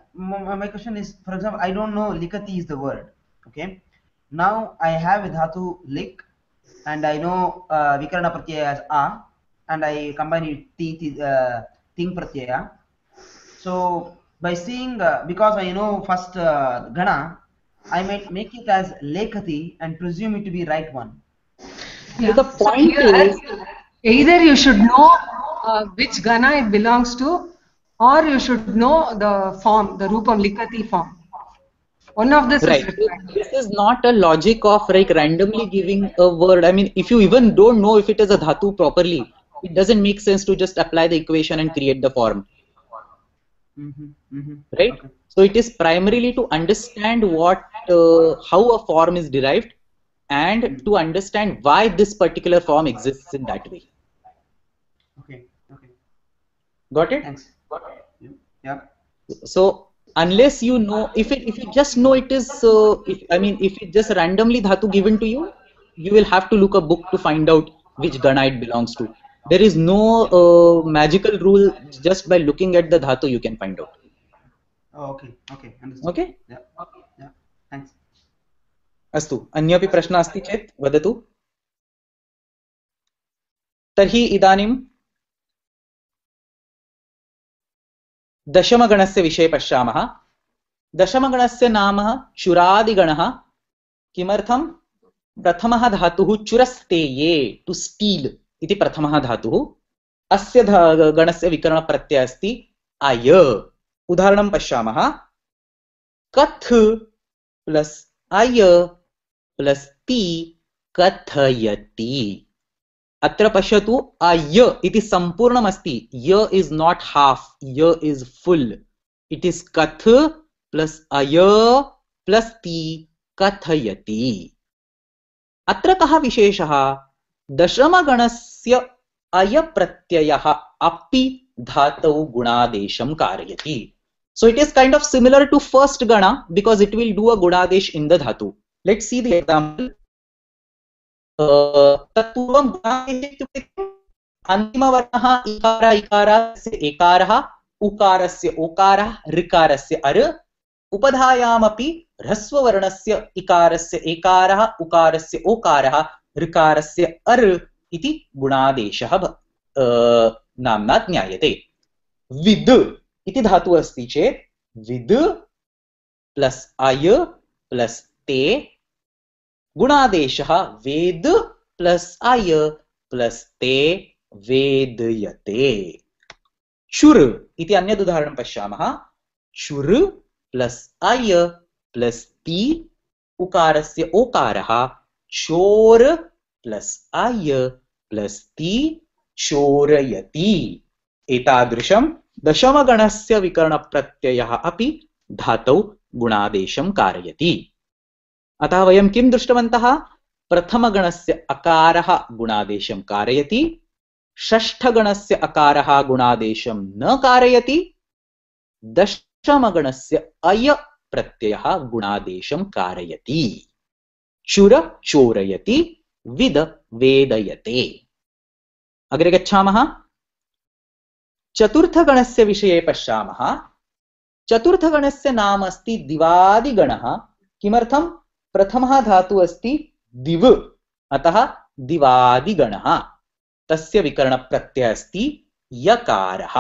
My question is, for example, I don't know likati is the word. Okay. Now I have a dhatu lik, and I know vikarana pratyaya as a, and I combine it ting pratyaya. So by seeing because I know first gana, I might make it as lekati and presume it to be right one. Yeah. So the So point here, is, either you should know which gana it belongs to, or you should know the form, the Rupam Likati form. One of this is right. So required. this is not a logic of like randomly giving a word. I mean, if you even don't know if it is a dhatu properly, it doesn't make sense to just apply the equation and create the form. Right? Okay. So it is primarily to understand how a form is derived and to understand why this particular form exists in that way. Okay. Okay. Got it? Thanks. Yeah. So unless you know, if you just know it is, if it just randomly dhatu given to you, you will have to look a book to find out which gana it belongs to. There is no magical rule. Just by looking at the dhatu you can find out. Oh, okay. Okay. Understood. Okay? Yeah. Yeah. Thanks. अस्तु, अन्यपि प्रश्नः अस्ति चेत् वदतु। तर्हि इदानीं दशमगणस्य विषये पश्यामः। दशमगणस्य नाम चुरादिगणः। किमर्थं? प्रथमः धातुः चुरस्तेये, टु स्टील् इति प्रथमः धातुः। अस्य गणस्य विकरणप्रत्ययः अस्ति अय। उदाहरणं पश्यामः। कथ प्लस् अय प्लस् ति कथयति। अत्र पश्यतु, अय इति सम्पूर्णम् अस्ति। य इस् नाट् हाफ्, य इस् फुल्। इट् इस् कथ प्लस् अय प्लस् ति कथयति। अत्र कः विशेषः? दशमगणस्य अय प्रत्ययः अपि धातौ गुणादेशं कारयति। So it is kind of similar to first gana because it will do a gunadesh in the dhatu. Let's see the example. तत्पूर्वं गुणादेशे इत्युक्ते अन्तिमवर्णः इकारः, इकारस्य एकारः, उकारस्य ओकारः, ऋकारस्य अर, उपधायामपि ह्रस्ववर्णस्य इकारस्य एकारः, उकारस्य ओकारः, ऋकारस्य अर इति गुणादेशः नाम्ना ज्ञायते। विद् इति धातुः अस्ति चेत् विद् प्लस् अय प्लस् ते गुणादेशः वेद प्लस् अय प्लस् ते वेदयते। चुर् इति अन्यद् उदाहरणं पश्यामः। चुर् प्लस् अय प्लस् ति उकारस्य ओकारः, चोर प्लस् अय प्लस् ति चोरयति। एतादृशं दशमगणस्य विकरणप्रत्ययः अपि धातौ गुणादेशं कारयति। अतः वयं किं दृष्टवन्तः? प्रथमगणस्य अकारः गुणादेशं कारयति, षष्ठगणस्य अकारः गुणादेशं न कारयति, दशमगणस्य अय प्रत्ययः गुणादेशं कारयति। चुर चोरयति, विद वेदयते। अग्रे गच्छामः। चतुर्थगणस्य विषये पश्यामः। चतुर्थगणस्य नाम अस्ति दिवादिगणः। किमर्थं? प्रथमः धातुः अस्ति दिव, अतः दिवादिगणः। तस्य विकरणप्रत्ययः अस्ति यकारः।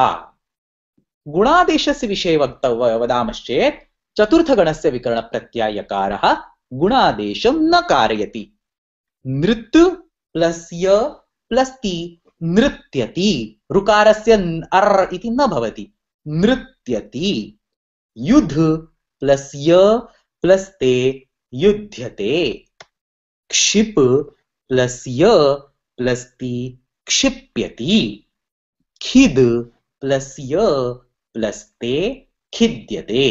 गुणादेशस्य विषये वदामश्चेत् चतुर्थगणस्य विकरणप्रत्ययः यकारः गुणादेशं न कारयति। नृत् प्लस् य प्लस् ति नृत्यति। ऋकारस्य अर् इति न भवति, नृत्यति। युध् प्लस् य प्लस् ते युध्यते। क्षिप् प्लस् य प्लस् ति क्षिप्यति। खिद् प्लस् य प्लस् ते खिद्यते।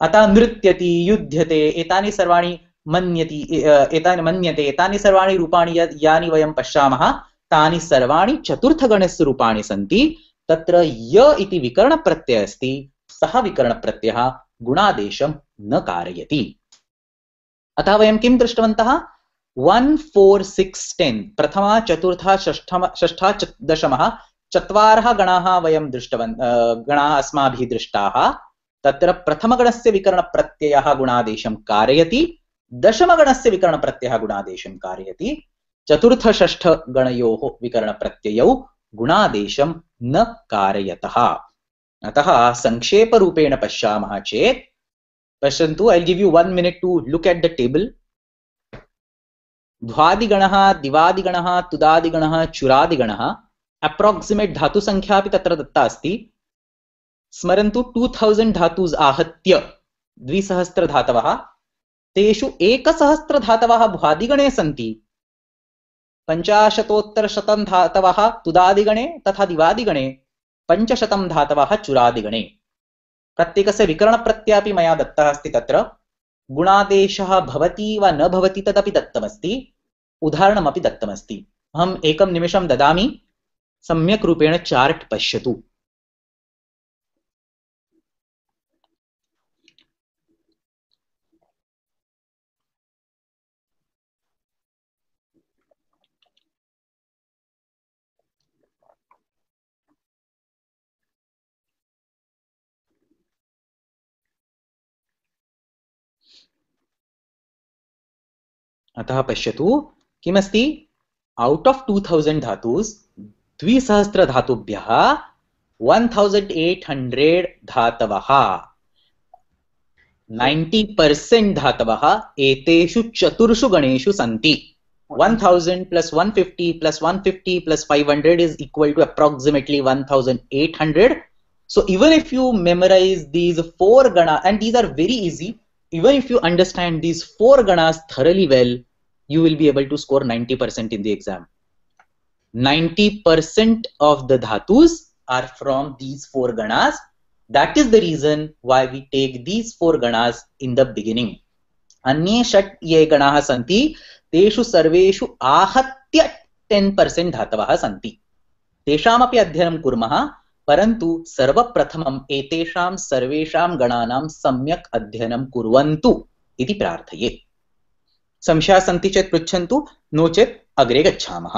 अतः नृत्यति, युध्यते एतानि सर्वाणि मन्यते एतानि सर्वाणि रूपाणि यानि वयं पश्यामः तानि सर्वाणि चतुर्थगणस्य रूपाणि सन्ति। तत्र य इति विकरणप्रत्ययः अस्ति, सः विकरणप्रत्ययः गुणादेशं न कारयति। अतः वयं किं दृष्टवन्तः? 1 4 6 10 प्रथमः चतुर्थः षष्ठः दशमः चत्वारः गणाः वयं गणाः अस्माभिः दृष्टाः। तत्र प्रथमगणस्य विकरणप्रत्ययः गुणादेशं कारयति, दशमगणस्य विकरणप्रत्ययः गुणादेशं कारयति, चतुर्थ-षष्ठ-गणयोः विकरणप्रत्ययौ गुणादेशं न कारयतः। अतः संक्षेपरूपेण पश्यामः चेत्, पश्यन्तु, I'll give you 1 minute to look at the table. ध्वादिगणः दिवादिगणः तुदादिगणः चुरादिगणः अप्रोक्सिमेट् धातु संख्या अपि तत्र दत्ता अस्ति। स्मरन्तु 2000 धातूस् आहत्य 2000 धातवः, तेषु 1000 धातवः भ्वादिगणे सन्ति, 50-100 धातवः तुदादिगणे तथा दिवादिगणे, 500 धातवः चुरादिगणे। प्रत्येकस्य विकरणप्रत्ययापि मया दत्तः अस्ति। तत्र गुणादेशः भवति वा न भवति तदपि दत्तमस्ति, उदाहरणमपि दत्तमस्ति। अहम् एकं निमिषं ददामि, सम्यक् रूपेण चार्ट् पश्यतु। अतः पश्यतु किमस्ति, औट् आफ् 2000 धातूस् 2000 धातुभ्यः 1800 धातवः 90% धातवः एतेषु चतुर्षु गणेषु सन्ति। 1000 plus 150 plus 150 plus 500 is equal to approximately 1800. So even if you memorize these 4 ganas, and these are very easy, even if you understand these 4 ganas thoroughly well, you will be able to score 90% in the exam. 90% of the dhatus are from these 4 ganas. That is the reason why we take these 4 ganas in the beginning. अन्ये 6 ये गणाः सन्ति, तेषु सर्वेषु आहत्य 10% धातवः सन्ति। तेषामपि अध्ययनं कुर्मः, परन्तु सर्वप्रथमम् एतेषां सर्वेषां गणानां सम्यक् अध्ययनं कुर्वन्तु इति प्रार्थये। संशयाः सन्ति चेत् पृच्छन्तु, नो चेत् अग्रे गच्छामः।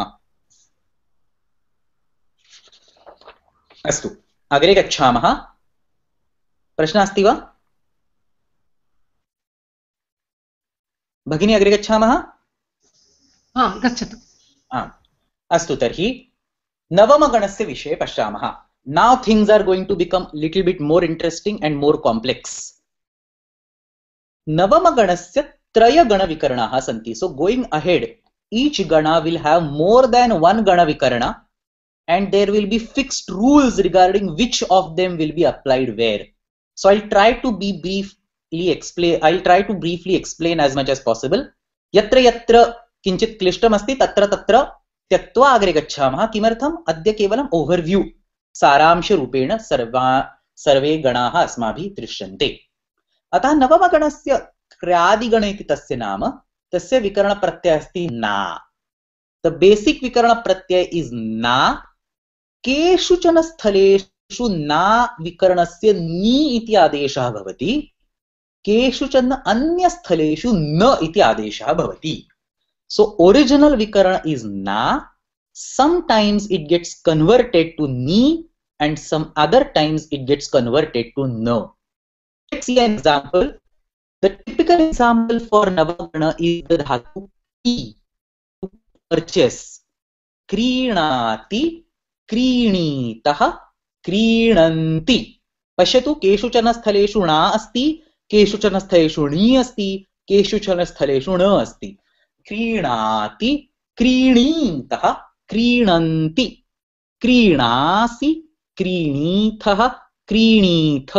अस्तु, अग्रे गच्छामः। प्रश्नः अस्ति वा भगिनी? अग्रे गच्छामः। गच्छतु। अस्तु, तर्हि नवमगणस्य विषये पश्यामः। Now things are going to become little bit more interesting and more complex. नवमगणस्य त्रयगणविकरणाः सन्ति. So going ahead, each gana will have more than one gana vikarana, and there will be fixed rules regarding which of them will be applied where. So I'll try to briefly explain as much as possible. यत्र यत्र किञ्चित् क्लिष्टमस्ति तत्र तत्र त्यक्त्वा अग्रे गच्छामः। किमर्थम्? अद्य केवलम् ओवरव्यू, सारांशरूपेण सर्वे गणाः अस्माभिः दृश्यन्ते। अतः नवमगणस्य क्र्यादिगण इति तस्य नाम, तस्य विकरणप्रत्ययः अस्ति ना। द बेसिक विकरणप्रत्यय इज ना। केषुचन स्थलेषु ना विकरणस्य नी इति आदेशः भवति, केषुचन अन्य स्थलेषु न इति आदेशः भवति। सो ओरिजिनल विकरण इज ना. Sometimes it gets converted to ni and some other times it gets converted to no. Let's see an example. The typical example for navagana is the dhatu ki, to purchase. Krinati, krinitah, krinanti. पश्यतु, केषुचन स्थलेषु ना अस्ति, केषुचन स्थलेषु णी अस्ति, केषुचन स्थलेषु न अस्ति। क्रीणाति, क्रीणीतः, क्रीणन्ति, क्रीणासि, क्रीणीथः, क्रीणीथ,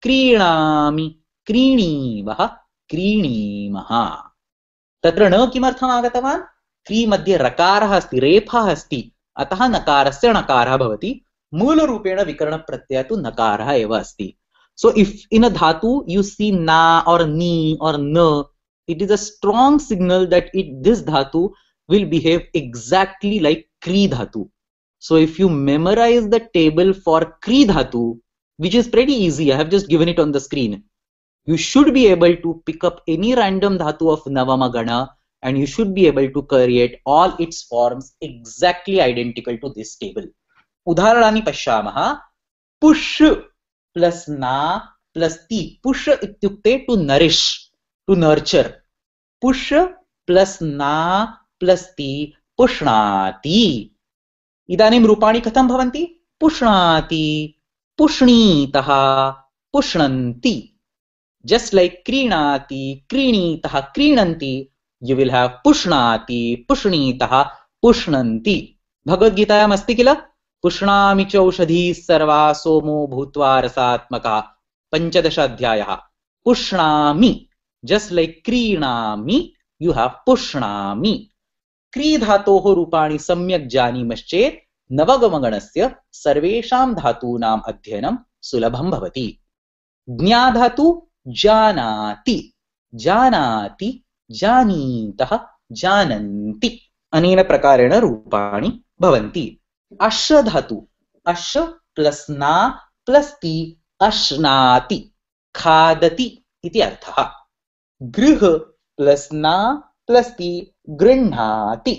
क्रीणामि, क्रीणीवः, क्रीणीमः। तत्र न किमर्थम् आगतवान्? क्री मध्ये रकारः अस्ति, रेफः अस्ति, अतः नकारस्य णकारः भवति। मूलरूपेण विकरणप्रत्ययः तु नकारः एव अस्ति। So if in a dhatu you see na or ni or na, it is a strong signal that this dhatu will behave exactly like kri dhatu. So if you memorize the table for kri dhatu, which is pretty easy, I have just given it on the screen, you should be able to pick up any random dhatu of navama gana and you should be able to create all its forms exactly identical to this table. उदाहरणानि पश्यामः। पुष् plus ना plus ति। पुष् इत्युक्ते to nourish, to nurture. पुष् plus ना plus ति पुष्णाति। इदानीं रूपाणि कथं भवन्ति? पुष्णाति, पुष्णीतः, पुष्णन्ति। Just like क्रीणाति, क्रीणीतः, क्रीणन्ति, you will have pushnati, pushnitah, pushnanti. भगवद्गीतायाम् अस्ति किल पुष्णामि च औषधीः सर्वा सोमो भूत्वा रसात्मकः 15 अध्यायः. पुष्णामि, just like क्रीणामि, you have पुष्णामि. क्री धातोः रूपाणि सम्यक् जानीमश्चेत् नवगमगणस्य सर्वेषां धातूनाम् अध्ययनं सुलभं भवति. ज्ञा धातु जानाति, जानाति, जानीतः, जानन्ति, अनेन प्रकारेण रूपाणि भवन्ति. अश् धातु, अश् प्लस ना प्लस ति अश्नाति, खादति इति अर्थः. गृह प्लस ना प्लस ति गृह्णाति,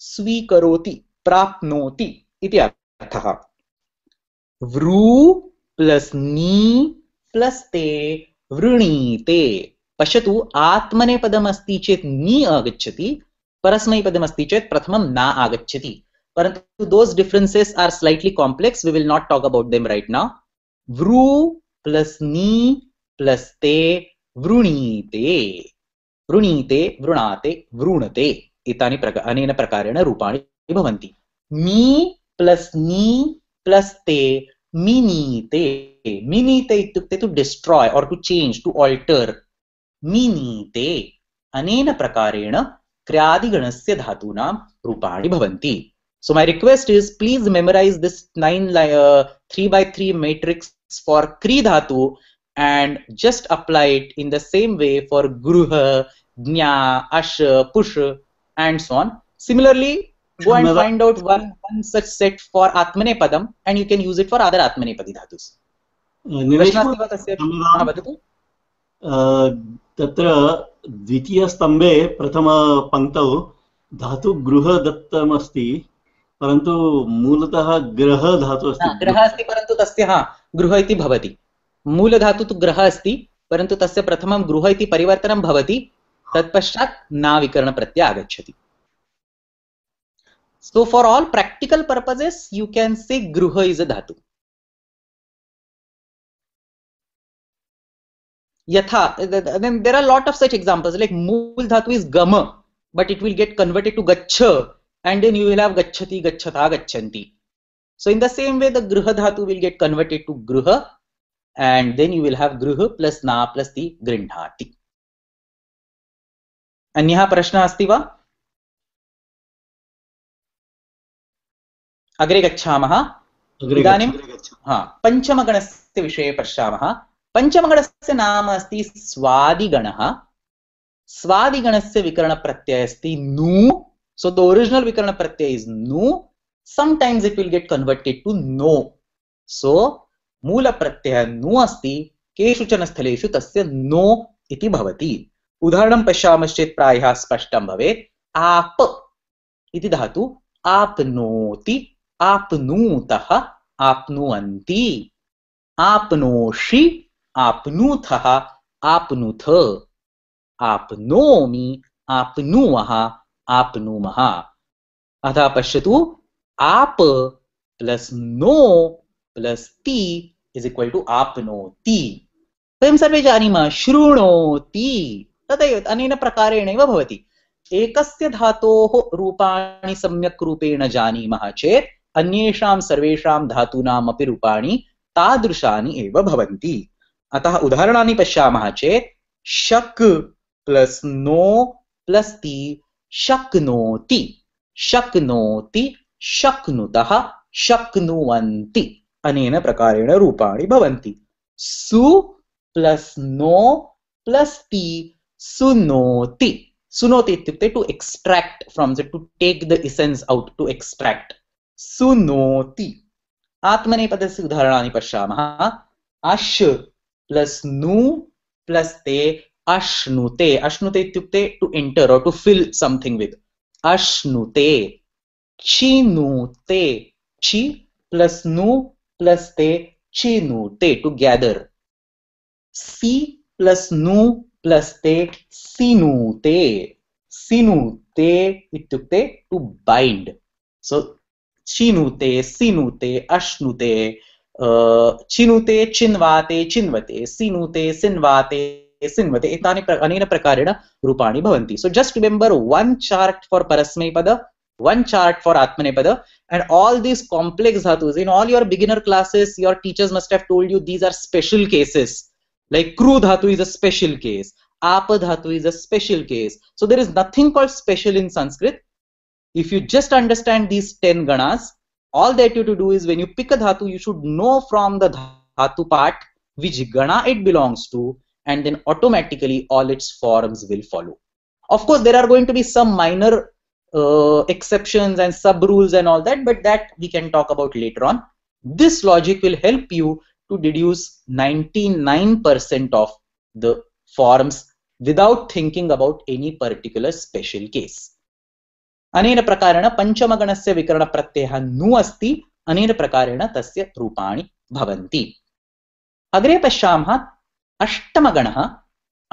स्वीकरोति, प्राप्नोति इति अर्थः. वृ प्लस नी प्लस ते वृणीते. पश्यतु, आत्मनेपदमस्ति चेत् नी आगच्छति, परस्मैपदमस्ति चेत् प्रथमं ना आगच्छति. परन्तु those differences are slightly complex. We will not talk about them right now. Vru plus ni plus te vrunite. Vrunite, vrunate, vrunate. Itani anena prakareण रूपाणि भवन्ति. Mi plus ni plus te minite. Minite इत्युक्ते to destroy or to change, to alter. Minite. अनेन प्रकारेण क्रियादिगणस्य धातूनां रूपाणि भवन्ति. So my request is, please memorize this 3x3 matrix for Kri Dhatu and just apply it in the same way for Gruha, Jna, Ash, Push and so on. Similarly, go and find out one such set for Atmanepadam and you can use it for other Atmanepadi Dhatus. तत्र द्वितीयस्तम्भे प्रथमपङ्क्तौ धातु गृह दत्तमस्ति, परन्तु मूलतः ग्रह धातु अस्ति. ग्रह अस्ति परन्तु तस्य गृह इति भवति. मूलधातु तु ग्रह अस्ति परन्तु तस्य प्रथमं गृह इति परिवर्तनं भवति, तत्पश्चात् ना विकरण प्रत्यय आगच्छति. So for all practical purposes you can say gruha is a dhatu. Yatha, then there are a lot of such examples, like mool dhatu is gama, but it will get converted to gaccha and then you will have gacchati, gacchata, gacchanti. So in the same way the gruha dhatu will get converted to gruha and then you will have gruha plus na plus ti grinhati. Anyah prashna asti va? अग्रे गच्छामः. इदानीं पञ्चमगणस्य विषये पश्यामः. पञ्चमगणस्य नाम अस्ति स्वादिगणः. स्वादिगणस्य विकरणप्रत्ययः अस्ति नु. So the original vikarana pratyaya is nu. Sometimes it will get converted to no. So मूल प्रत्ययः nu अस्ति, केषुचन स्थलेषु तस्य no इति भवति. उदाहरणं पश्यामश्चेत् प्रायः स्पष्टं भवेत्. आप इति धातु आपनोति, आपनूतः, आपनुवन्ति, आपनोषि, आपनूथः, आपनुथ, आपनोमि, आपनुवः, आपनुमः. अतः पश्यतु, आप प्लस नो प्लस ति इज इक्वल टू आपनोति. वयं सर्वे जानीमः शृणोति, तदेव अनेन प्रकारेणैव भवति. एकस्य धातोः रूपाणि सम्यक् रूपेण जानीमः चेत् अन्येषां सर्वेषां धातूनाम् अपि रूपाणि तादृशानि एव भवन्ति. अतः उदाहरणानि पश्यामः चेत् शक् प्लस नो प्लस ति शक्नोति, शक्नोति, शक्नुतः, शक्नुवन्ति. अनेन प्रकारेण रूपाणि भवन्ति. सु प्लस नो प्लस ति सुनोति. सुनोति इत्युक्ते to extract from it, to take the essence out, to extract. सुनोति. आत्मनेपदस्य उदाहरणानि पश्यामः. अश् प्लस नु प्लस ते अश्नुते. अश्नुते इत्युक्ते टू एंटर और टू फिल समथिंग विद. अश्नुते. चिनुते. छि प्लस नु प्लस ते चिनुते, टू गैदर. सी प्लस नु प्लस ते सिनुते. सिनुते इत्युक्ते टू बाइंड. सो चिनुते, सिनुते, अश्नुते, चिनुते, चिन्वाते, चिन्वते, सिनुते, सिन्वाते, सिन्वते एतानि अनेन प्रकारेण रूपाणि भवन्ति. So just remember one chart for Parasmaipada, one chart for Atmanepada, and all these complex dhatus. In all your beginner classes, your teachers must have told you these are special cases. Like Kru dhatu is a special case, Apa dhatu is a special case. So there is nothing called special in Sanskrit. If you just understand these 10 ganas, all that you have to do is when you pick a dhatu, you should know from the dhatu part which gana it belongs to, and then automatically all its forms will follow. Of course, there are going to be some minor exceptions and sub rules and all that, but that we can talk about later on. This logic will help you to deduce 99% of the forms without thinking about any particular special case. अनेन प्रकारेण पंचमगणस्य विकरणप्रत्ययः नु अस्ति, अनेन प्रकारेण तस्य रूपाणि भवन्ति. अग्रे पश्यामः अष्टमगणः.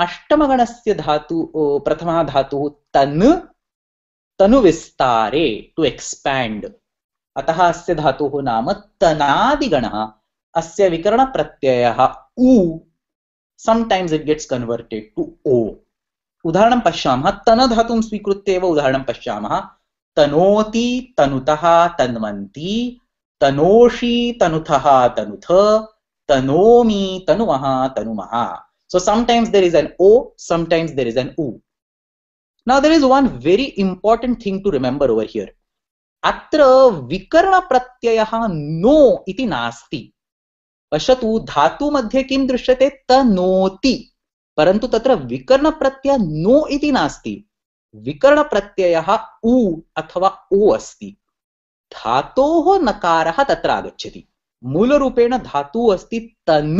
अष्टमगणस्य धातु प्रथमः धातुः तन्, तनुविस्तारे, टु एक्सपैंड. अतः अस्य धातुः नाम तनादिगणः. अस्य विकरणप्रत्ययः उ. Sometimes it gets converted to ओ. उदाहरणं पश्यामः. तन धातुं स्वीकृत्य एव उदाहरणं पश्यामः. तनोति, तनुतः, तन्वन्ति, तनोषि, तनुथः, तनुथ, तनोमि, तनुमः, तनुमः. So sometimes there is an O, sometimes there is an U. Now there is one very important thing to remember over here. अत्र विकरणप्रत्ययः नो इति नास्ति. पश्यतु, धातु मध्ये किं दृश्यते? तनोति. परंतु तत्र विकरणप्रत्ययः नो इति नास्ति. विकरणप्रत्ययः उ अथवा ओ अस्ति. धातोः नकारः तत्र आगच्छति. मूलरूपेण धातु अस्ति तन्.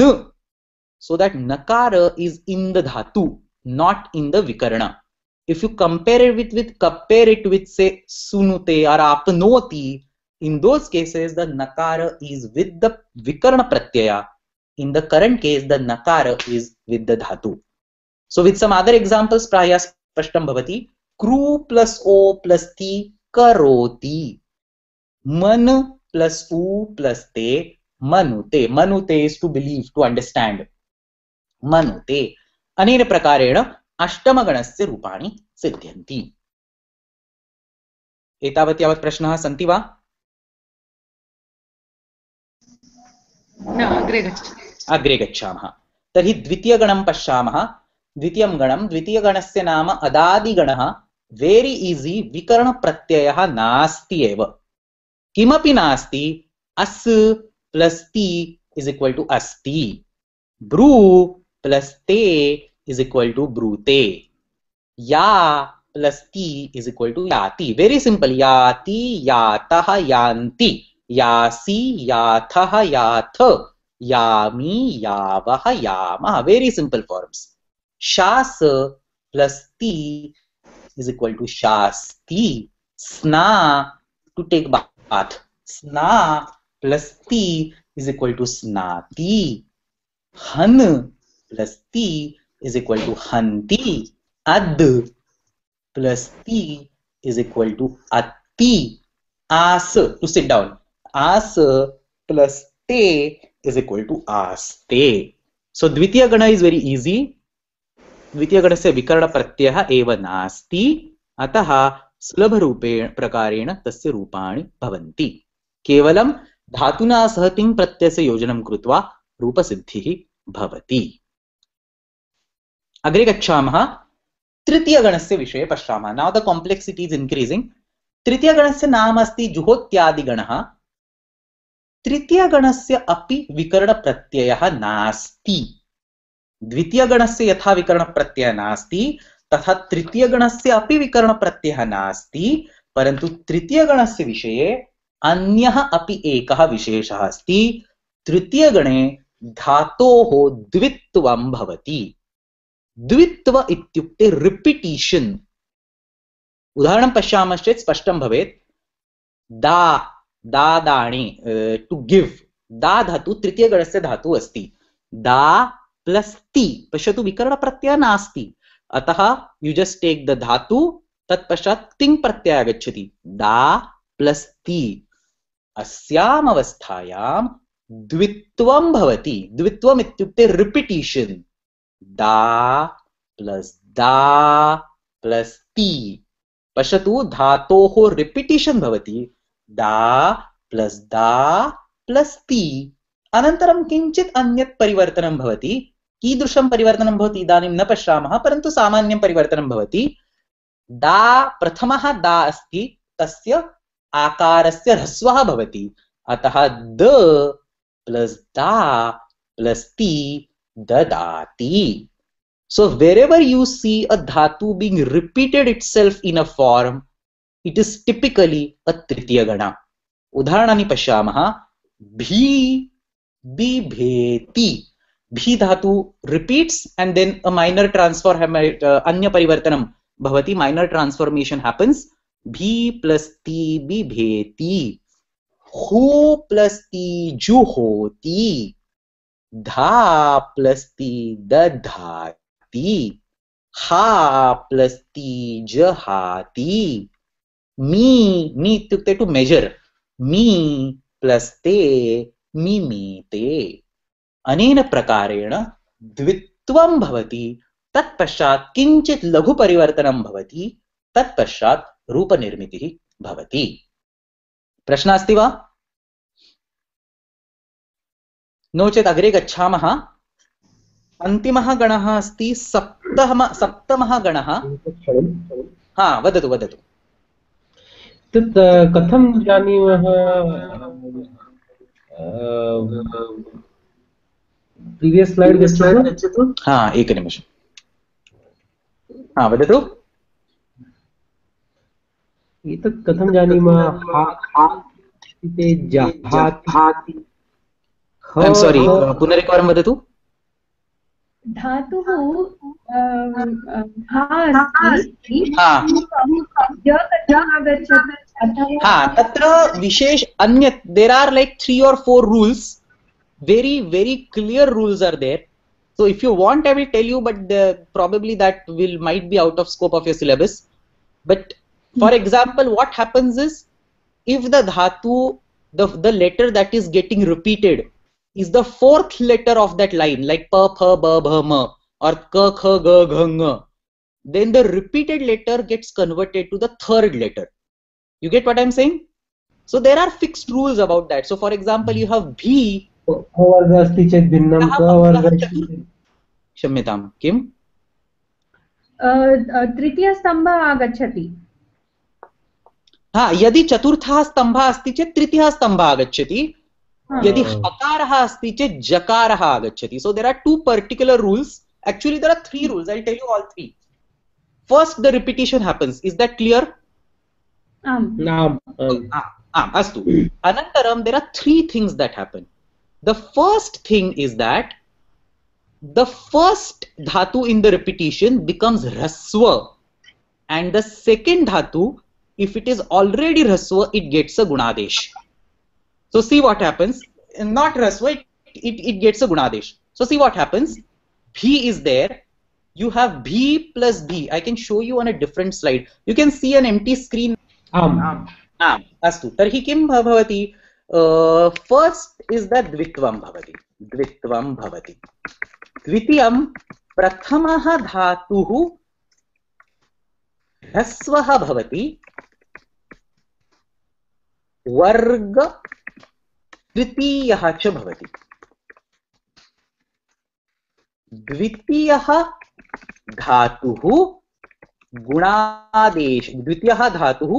So that nakara is in the dhatu, not in the vikarana. If you compare it with say sunute or apnoti, in those cases the nakara is with the vikarana pratyaya. In the current case, the nakara is with the dhatu. So with some other examples, praya spashtam bhavati. Kru plus o plus ti, karoti. Man plus u plus te, manute. Manute is to believe, to understand. Manute. Anena prakarena अष्टमगणस्य रूपाणि सिद्ध्यन्ति. एतावत् यावत् प्रश्नाः सन्ति वा? अग्रे गच्छामः. तर्हि द्वितीयगणं पश्यामः. द्वितीयगणस्य नाम अदादिगणः. Very easy. विकरणप्रत्ययः नास्ति एव. किमपि नास्ति. अस् प्लस् ति इज इक्वल टू अस्ति. ब्रू प्लस् ते is equal to brute. Ya plus ti is equal to yati. Very simple. Yati, yatah, yanti. Yasi, yathah, yath. Yami, yavah, yamah. Very simple forms. Shas plus ti is equal to shasti. Sna, to take bath. Sna plus ti is equal to snati. Han plus ti is equal to hanti. Ad plus ti is equal to atti. As, to sit down. As plus te is equal to aste. So dvitiya gana is very easy. Dvitiya ganasya vikarana pratyayah eva nasti. Ataha सुलभ रूपेण प्रकारेण तस्य रूपाणि भवन्ति. केवलं धातुना सह तिङ् प्रत्ययस्य योजनं कृत्वा रूपसिद्धिः भवति. अग्रे गच्छामः. तृतीयगणस्य विषये पश्यामः. Now the complexity is increasing. तृतीयगणस्य नाम अस्ति जुहोत्यादिगणः. तृतीयगणस्य अपि विकरणप्रत्ययः नास्ति. द्वितीयगणस्य यथा विकरणप्रत्ययः नास्ति तथा तृतीयगणस्य अपि विकरणप्रत्ययः नास्ति. परन्तु तृतीयगणस्य विषये अन्यः अपि एकः विशेषः अस्ति. तृतीयगणे धातोः द्वित्वं भवति. द्वित्व इत्युक्ते रिपीटिशन. उदाहरणं पश्यामश्चेत् स्पष्टं भवेत्. दा, दादाणि, टू गिव. दा धातु तृतीयगणस्य धातु अस्ति. दा प्लस ति. पश्यतु, विकरणप्रत्ययः नास्ति. अतः यू जस्ट टेक द धातु, तत्पश्चात् तिङ् प्रत्ययः आगच्छति. दा प्लस ति. अस्याम् अवस्थायां द्वित्वं भवति. द्वित्वम् इत्युक्ते रिपीटिशन. दा प्लस दा प्लस ती। पश्यतु धातोः रिपिटिशन् भवति दा प्लस दा प्लस ती। अनन्तरं किञ्चित् अन्यत् परिवर्तनं भवति। कीदृशं परिवर्तनं भवति इदानीं न पश्यामः, परन्तु सामान्यं परिवर्तनं भवति। दा प्रथमः दा अस्ति, तस्य आकारस्य ह्रस्वः भवति, अतः द प्लस दा प्लस ती ददाति. So wherever you see a dhatu being repeated itself in a form, it is typically a tritiya gana. उदाहरणानि पश्यामः. भी बिभेति. भी धातु repeats and then a minor transfer अन्य परिवर्तनं भवति, minor transformation happens. भी प्लस ती बिभेति. हु प्लस ती जुहोति. धा प्लस ती दधाति. हा प्लस ती जहाति. मी इत्युक्ते टु मेजर. मी प्लस ते मिमीते. अनेन प्रकारेण द्वित्वं भवति, तत्पश्चात् किञ्चित् लघु परिवर्तनं भवति, तत्पश्चात् रूपनिर्मितिः भवति. प्रश्नः अस्ति वा? नो चेत् अग्रे गच्छामः. अन्तिमः गणः अस्ति सप्तमः गणः. हा, वदतु वदतु. तत् कथं जानीमः? प्रीवियस् स्लैड् गच्छतु. हा, एकनिमिषम्. हा, वदतु. एतत् कथं जानीमः? जहाति. ऐ एम् सारी, पुनरेकवारं वदतु. धातुः तत्र विशेष अन्यत्, there are like 3 or 4 rules, very clear rules are there. So if you want, I will tell you, but probably that might be out of scope of your syllabus. But for example, what happens is, if the dhatu, the letter that is getting repeated is the 4th letter of that line, like pa, pha, ba, bha, ma, or ka, kha, ga, gha, nga, then the repeated letter gets converted to the 3rd letter. You get what I'm saying? So there are fixed rules about that. So for example, you have bhi. क्षम्यतां, किम्? तृतीयस्तम्भः आगच्छति. हा, यदि चतुर्थः स्तम्भः अस्ति चेत् तृतीयः स्तम्भः आगच्छति. यदि हकारः अस्ति चेत् जकारः आगच्छति. So there are 2 particular rules. Actually there are 3 rules. I'll tell you all 3. First, the repetition happens. Is that clear? Astu. Anantaram, there are 3 things that happen. The first thing is that the first dhatu in the repetition becomes raswa, and the second dhatu, if it is already raswa, it gets a gunadesh. So see what happens. Not raswa, it gets a gunadesh. So see what happens. Bhi is there. You have bhi plus bhi. I can show you on a different slide. You can see an empty screen. Astu. Tarhi kim bhavati? First is the dvitvam bhavati. Dvitvam bhavati. Dvitiyam prathamaha dhatuhu hrasvaha bhavati. Varga द्वितीयः च भवति. द्वितीयः धातुः गुणादेश. द्वितीयः धातुः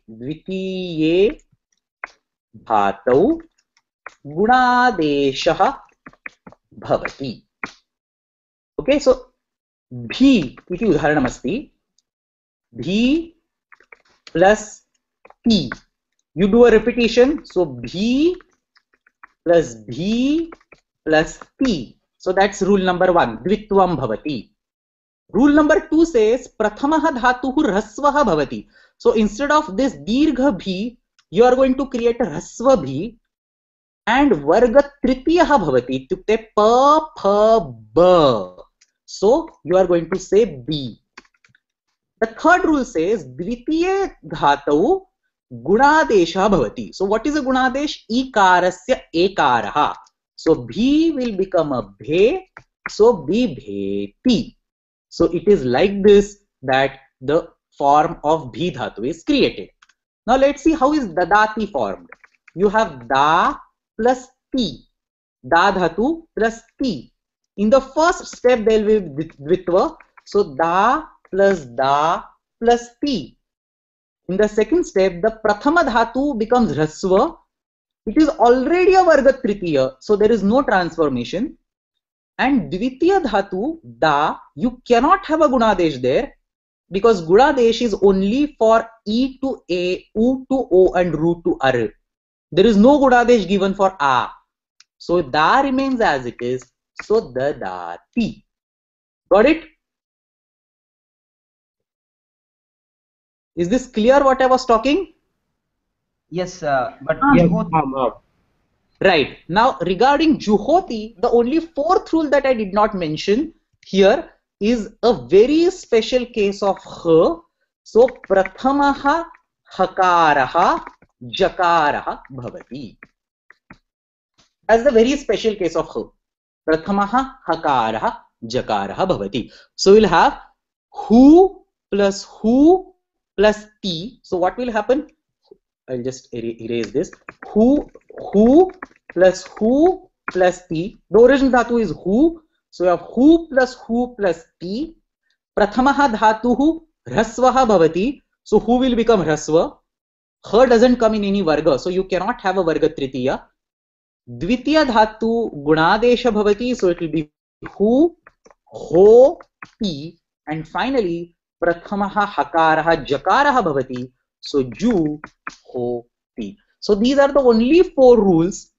द्वितीये धातौ गुणादेशः भवति. Okay, सो भी इति उदाहरणमस्ति. भी plus T. You do a repetition, so bhi plus bhi plus t. So that's rule number 1, dvitvam bhavati. Rule number 2 says prathamaha dhatuhu hrasvaha bhavati. So instead of this dirgha bhi, you are going to create a hrasva bhi, and varga tritiyaha bhavati ityukte pa, pha, ba. So you are going to say b. The third rule says dvitiye dhatau Gunadesha bhavati. So what is a gunadesh? Ikarasya ekaraha. So bhi will become a bhe So bibheti. So it is like this that the form of bhi dhatu is created. Now let's see how is dadati formed. You have da plus ti, da dhatu plus ti. In the first step there will be dvitva, so da plus ti. In the second step, the prathama dhatu becomes rasva. It is already a varga tritiya, so there is no transformation. And dvitiya dhatu, da, you cannot have a gunadesh there, because gunadesh is only for e to a, u to o, and ru to ar. There is no gunadesh given for a. So da remains as it is. So dadati. Got it? Is this clear what I was talking? Yes, but Yeah, Right. Now regarding juhoti, the only fourth rule that I did not mention here is a very special case of ha. So prathamaha hakaraha jakaraha bhavati. That's the very special case of ha. Prathamaha hakaraha jakaraha bhavati. So we'll have hu plus t. So what will happen? I'll just erase this. Hu plus t. The original dhatu is hu. So you have hu plus t. Prathamaha dhatuhu rasvaha bhavati. So hu will become rasva. Ha doesn't come in any varga. So you cannot have a varga tritiya. Dvitiya dhatu gunadesha bhavati. So it will be hu, ho, ti. And finally, prathamaha hakaraha jakaraha bhavati. So ju, ho, ti. So these are the only four rules.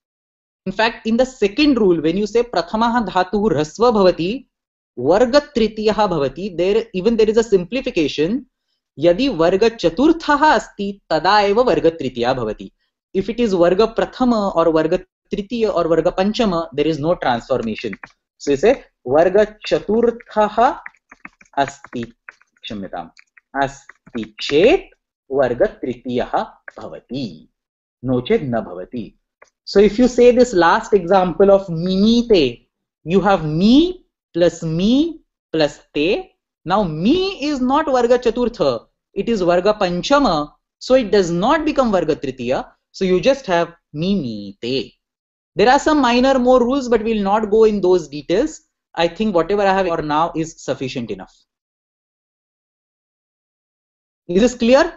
In fact, in the second rule, when you say prathamaha dhatu rasva bhavati, varga tritiyaha bhavati, there is a simplification. Yadi varga chaturthaha asti, tada eva varga tritiya bhavati. If it is varga prathama or varga tritiya or varga panchama, there is no transformation. So you say varga chaturthaha asti, kshamyatam, asti chet varga tritiyaha bhavati. No chet na bhavati. So if you say this last example of mimite, you have mi plus te. Now mi is not varga chaturtha, it is varga panchama, so it does not become varga tritiya. So you just have mimite. There are some minor more rules, but we will not go in those details. I think whatever I have for now is sufficient enough. Is this clear?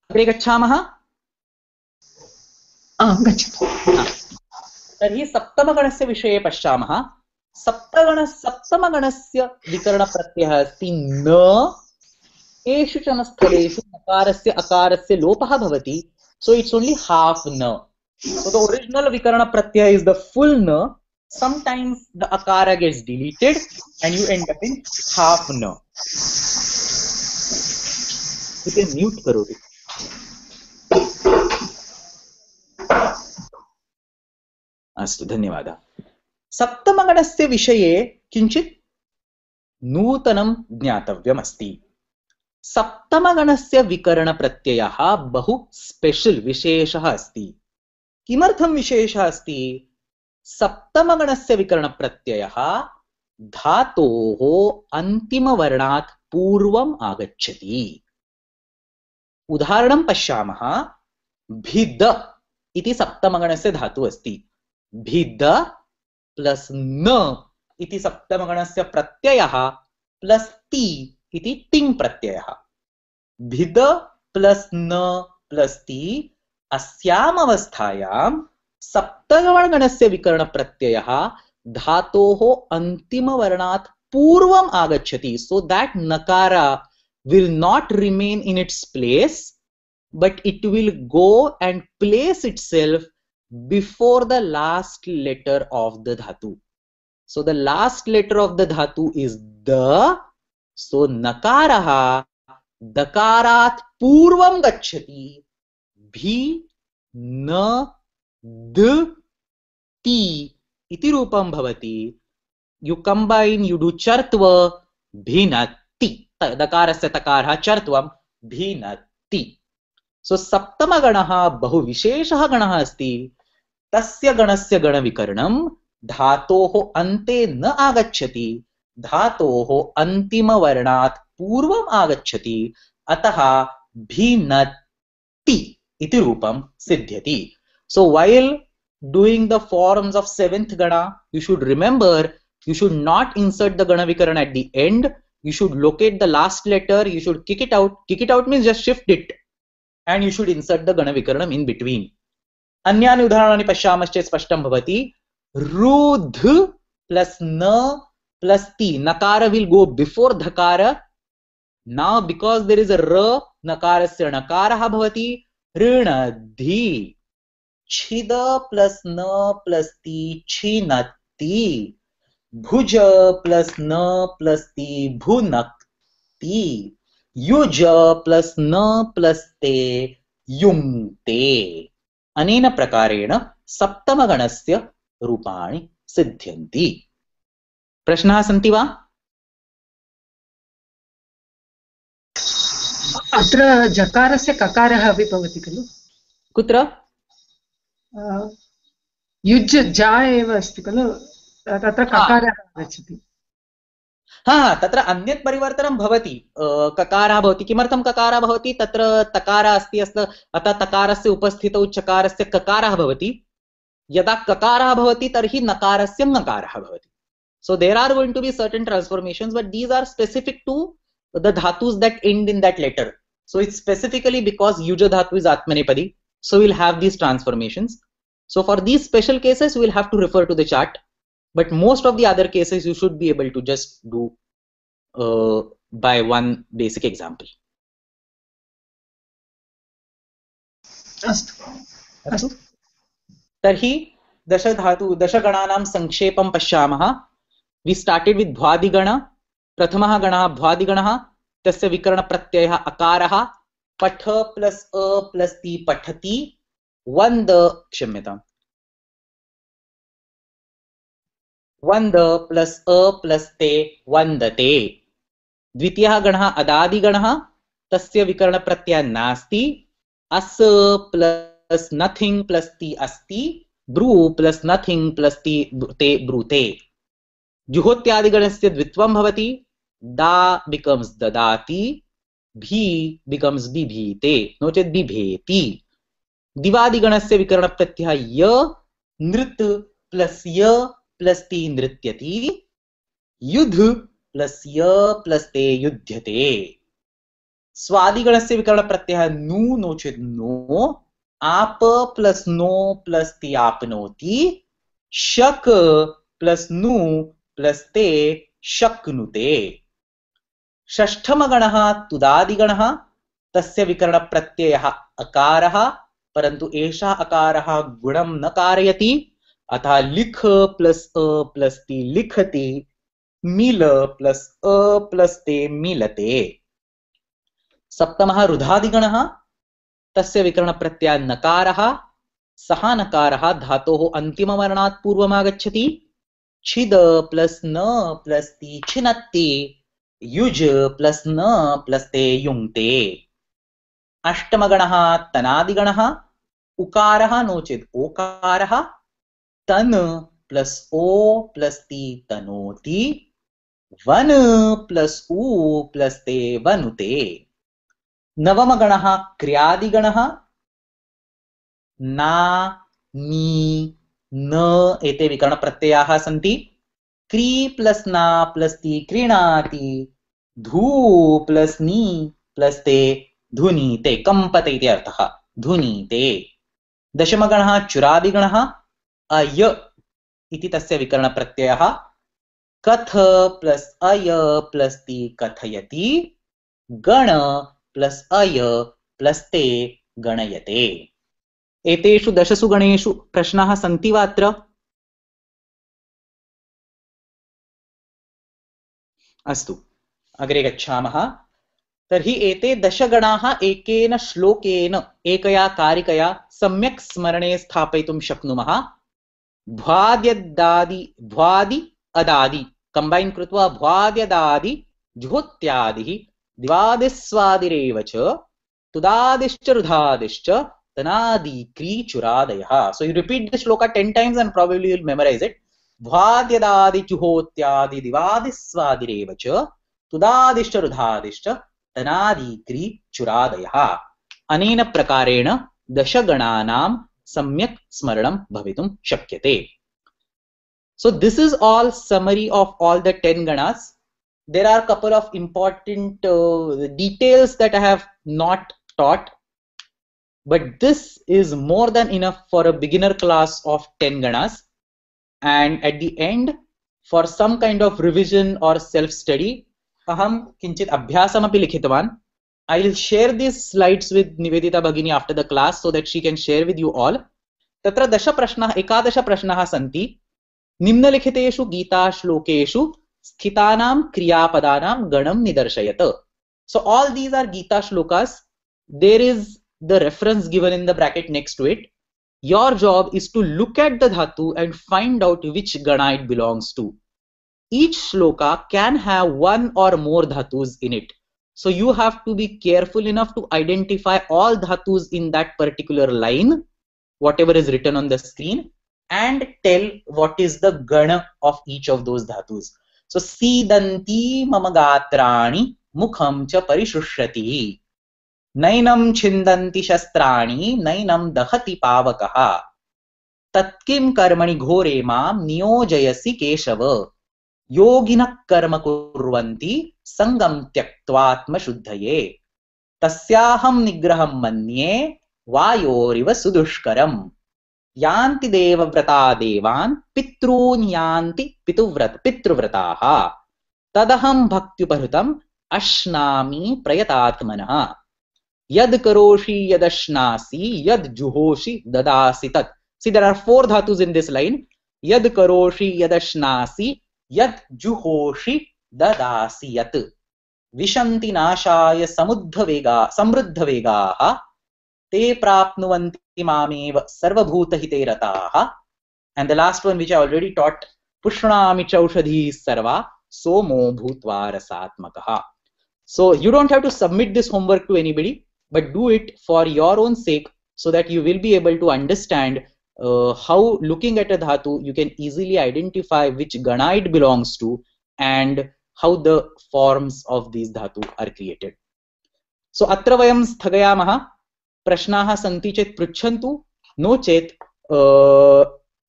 अग्रे गच्छामः. गच्छतु. तर्हि सप्तमगणस्य विषये पश्यामः. सप्तमगणस्य विकरणप्रत्ययः अस्ति न. केषुचन स्थलेषु नकारस्य अकारस्य लोपः भवति. So it's only half na. So the original vikarana pratyaya is the full na. Sometimes the akara gets deleted and you end up in half na. You can mute karo. अस्तु, धन्यवादः. सप्तमगणस्य विषये किञ्चित् नूतनं ज्ञातव्यमस्ति. सप्तमगणस्य विकरणप्रत्ययः बहु स्पेशल विशेषः अस्ति. किमर्थं विशेषः अस्ति? सप्तमगणस्य विकरणप्रत्ययः धातोः अन्तिमवर्णात् पूर्वम् आगच्छति. उदाहरणं पश्यामः. भिद इति सप्तमगणस्य धातुः अस्ति. भिद प्लस न इति सप्तमगणस्य प्रत्ययः प्लस ति इति तिङ् प्रत्ययः. भिद प्लस न प्लस ति अस्याम् अवस्थायां सप्तमगणस्य विकरणप्रत्ययः धातोः अन्तिमवर्णात् पूर्वम् आगच्छति. So that nakara will not remain in its place, but it will go and place itself before the last letter of the dhatu. So the last letter of the dhatu is the. So nakaraha dakarat purvam gacchati. Bhi na d ti iti rupam bhavati. You combine, you do chartva bhinati. Dakarasya takarha chartvam bhinati. सो सप्तमगणः बहु विशेषः गणः अस्ति. तस्य गणस्य गणविकरणं धातोः अन्ते न आगच्छति, धातोः अन्तिमवर्णात् पूर्वम् आगच्छति. अतः भिनत्ति इति रूपं सिद्ध्यति. So while doing the forms of seventh gana, you should remember, you should not insert the gana vikaran at the end. You should locate the last letter. You should kick it out. Kick it out means just shift it, and you should insert the gana vikaranam in between. अन्यानि उदाहरणानि पश्यामश्चेत् स्पष्टं भवति. रुध plus न plus ti. Nakara will go before dhakara. Now because there is a ra, nakarasya nakarah bhavati. ऋणधि. छिद plus न plus ti छिनत्ति. भुज plus न plus ti भुनक्ति. Use plus न plus te युङ्क्ते. अनेन प्रकारेण सप्तमगणस्य रूपाणि सिद्ध्यन्ति. प्रश्नाः सन्ति वा? अत्र जकारस्य ककारः अपि भवति खलु? कुत्र? युज् जा एव अस्ति खलु, तत्र ककारः आगच्छति. हा, तत्र अन्यत् परिवर्तनं भवति. ककारः भवति. किमर्थं ककारः भवति? तत्र तकारः अस्ति, अतः तकारस्य उपस्थितौ चकारस्य ककारः भवति. यदा ककारः भवति तर्हि नकारस्य नकारः भवति. So there are going to be certain transformations, but these are specific to the dhatus that end in that letter. So it's specifically because yuja dhatu is atmanepadi, so we'll have these transformations. So for these special cases, we'll have to refer to the chart. But most of the other cases you should be able to just do by one basic example. अस्तु. तर्हि दशगणानां संक्षेपं पश्यामः. We started with भ्वादिगण. प्रथमः गणः भ्वादिगणः. तस्य विकरणप्रत्ययः अकारः. पठ plus अ प्लस ति पठति. वन्द क्षम्यताम्. वन्द प्लस अ प्लस ते वन्दते. द्वितीयः गणः अदादिगणः. तस्य विकरणप्रत्ययः नास्ति. अस प्लस नथिंग प्लस ति अस्ति. ब्रू प्लस नथिंग प्लस ति ते ब्रूते. जुहोत्यादिगणस्य द्वित्वं भवति. दा becomes ददाति. भी becomes बिभीते, नो चेत् बिभेति. दिवादिगणस्य विकरणप्रत्ययः य. नृत् प्लस य प्लस ति नृत्यति. युध प्लस य प्लस ते युध्यते. स्वादिगणस्य विकरणप्रत्ययः नु, नो चेत् नो. आप प्लस नो प्लस ति आपनोति. शक प्लस नु प्लस ते शक्नुते. षष्ठमगणः तुदादिगणः. तस्य विकरणप्रत्ययः अकारः, परन्तु एषः अकारः गुणं न कारयति. अतः लिख प्लस अ प्लस ति लिखति. मिल प्लस अ प्लस ते मिलते. सप्तमः रुधादिगणः. तस्य विकरणप्रत्ययः नकारः. सः नकारः धातोः अन्तिमवर्णात् पूर्वमागच्छति. छिद प्लस न प्लस ति छिनत्ति. युज प्लस न प्लस ते युङ्क्ते. अष्टमगणः तनादिगणः. उकारः नो चेत् ओकारः. तन प्लस ओ प्लस ति तनोति. वन प्लस उ प्लस ते वनुते. नवमगणः क्रियादिगणः. ना नी न एते विकरणप्रत्ययाः सन्ति. क्री प्लस ना प्लस ति क्रीणाति. धू प्लस नी प्लस ते धुनीते. कंपते इति अर्थः. धुनीते. दशमगणः चुरादिगणः. अय इति तस्य विकरणप्रत्ययः. कथ प्लस अय प्लस ति कथयति. गण प्लस अय प्लस ते गणयते. एतेषु दशसु गणेषु प्रश्नाः सन्ति वा अत्र? अस्तु, अग्रे गच्छामः. तर्हि एते दशगणाः एकेन श्लोकेन एकया कारिकया सम्यक् स्मरणे स्थापयितुं शक्नुमः. भ्वादि अदादि कंबाइन कृत्वा भ्वाद्यदादि जुहोत्यादिः दिवादिस्वादिरेव च tudadishcha rudhadishcha tanadi churadayah. So you repeat the shloka 10 times and probably you'll memorize it. Bhvadyadadi chuhotyadi divadisvadirevacha tudadishcha rudhadishcha tanadi churadayah. Anena prakarena dashagananam samyak smaranam bhavitum shakyate. So this is all summary of all the 10 ganas. There are a couple of important details that I have not taught, but this is more than enough for a beginner class of 10 ganas. And at the end, for some kind of revision or self-study, aham kinchit abhyasam api likhitvan. I will share these slides with Nivedita Bhagini after the class so that she can share with you all. Tatra ekadasha prashnaha santi. निम्नलिखितेषु गीताश्लोकेषु स्थितानां क्रियापदानां गणं निदर्शयत. So all these are Gita shlokas. There is the reference given in the bracket next to it. Your job is to look at the dhatu and find out which gana it belongs to. Each shloka can have one or more dhatus in it. So you have to be careful enough to identify all dhatus in that particular line, whatever is written on the screen, and tell what is the gana of each of those dhatus. So sidanti mamagatrani mukham cha parishushrati nainam chindanti shastrani nainam dahati pavakaha tatkim karmani ghore mam niyojayasi keshava yoginak karma kurvanti sangam tyaktvatma shuddhaye tasyaham nigraham manye vayoriva sudushkaram yanti devavrata devan pitrun yanti pitruvrataha tadaham bhaktyuparhutam ashnami prayatatmanah yad karoshi yadashnasi yad juhoshi dadasi tat. See, there are 4 dhatus in this line. Yad karoshi yadashnasi yad juhoshi dadasi yat vishanti nashaya samruddha vegaha te prapnuvanti mameva sarvabhutahite rataha. And the last one which I already taught, pushnami chaushadhi sarva somo bhutva rasatmakaha. So you don't have to submit this homework to anybody, but do it for your own sake so that you will be able to understand how, looking at a dhatu, you can easily identify which gana it belongs to and how the forms of these dhatu are created. So atra vayam sthagayamaha. प्रश्नाः सन्ति चेत् पृच्छन्तु, no चेत्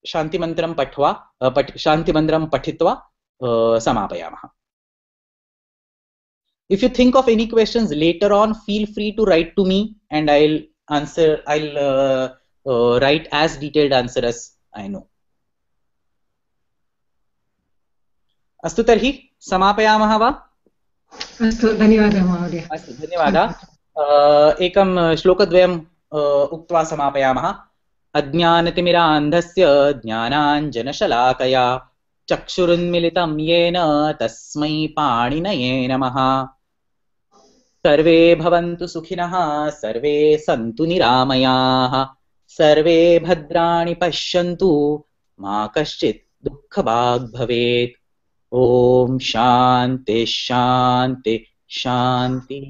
शान्तिमन्त्रं पठित्वा समापयामः. If you think of any questions later on, feel free to write to me and I'll write as detailed answer as I know. अस्तु तर्हि समापयामः वा? अस्तु, धन्यवादः महोदय. अस्तु, धन्यवादः. एकं श्लोकद्वयं उक्त्वा समापयामः. अज्ञानतिमिरान्धस्य ज्ञानाञ्जनशलाकया चक्षुरुन्मिलितं येन तस्मै पाणिनये नमः. सर्वे भवन्तु सुखिनः, सर्वे सन्तु निरामयाः, सर्वे भद्राणि पश्यन्तु, मा कश्चित् दुःखभाग् भवेत्. ॐ शान्ति शान्ति शान्तिः.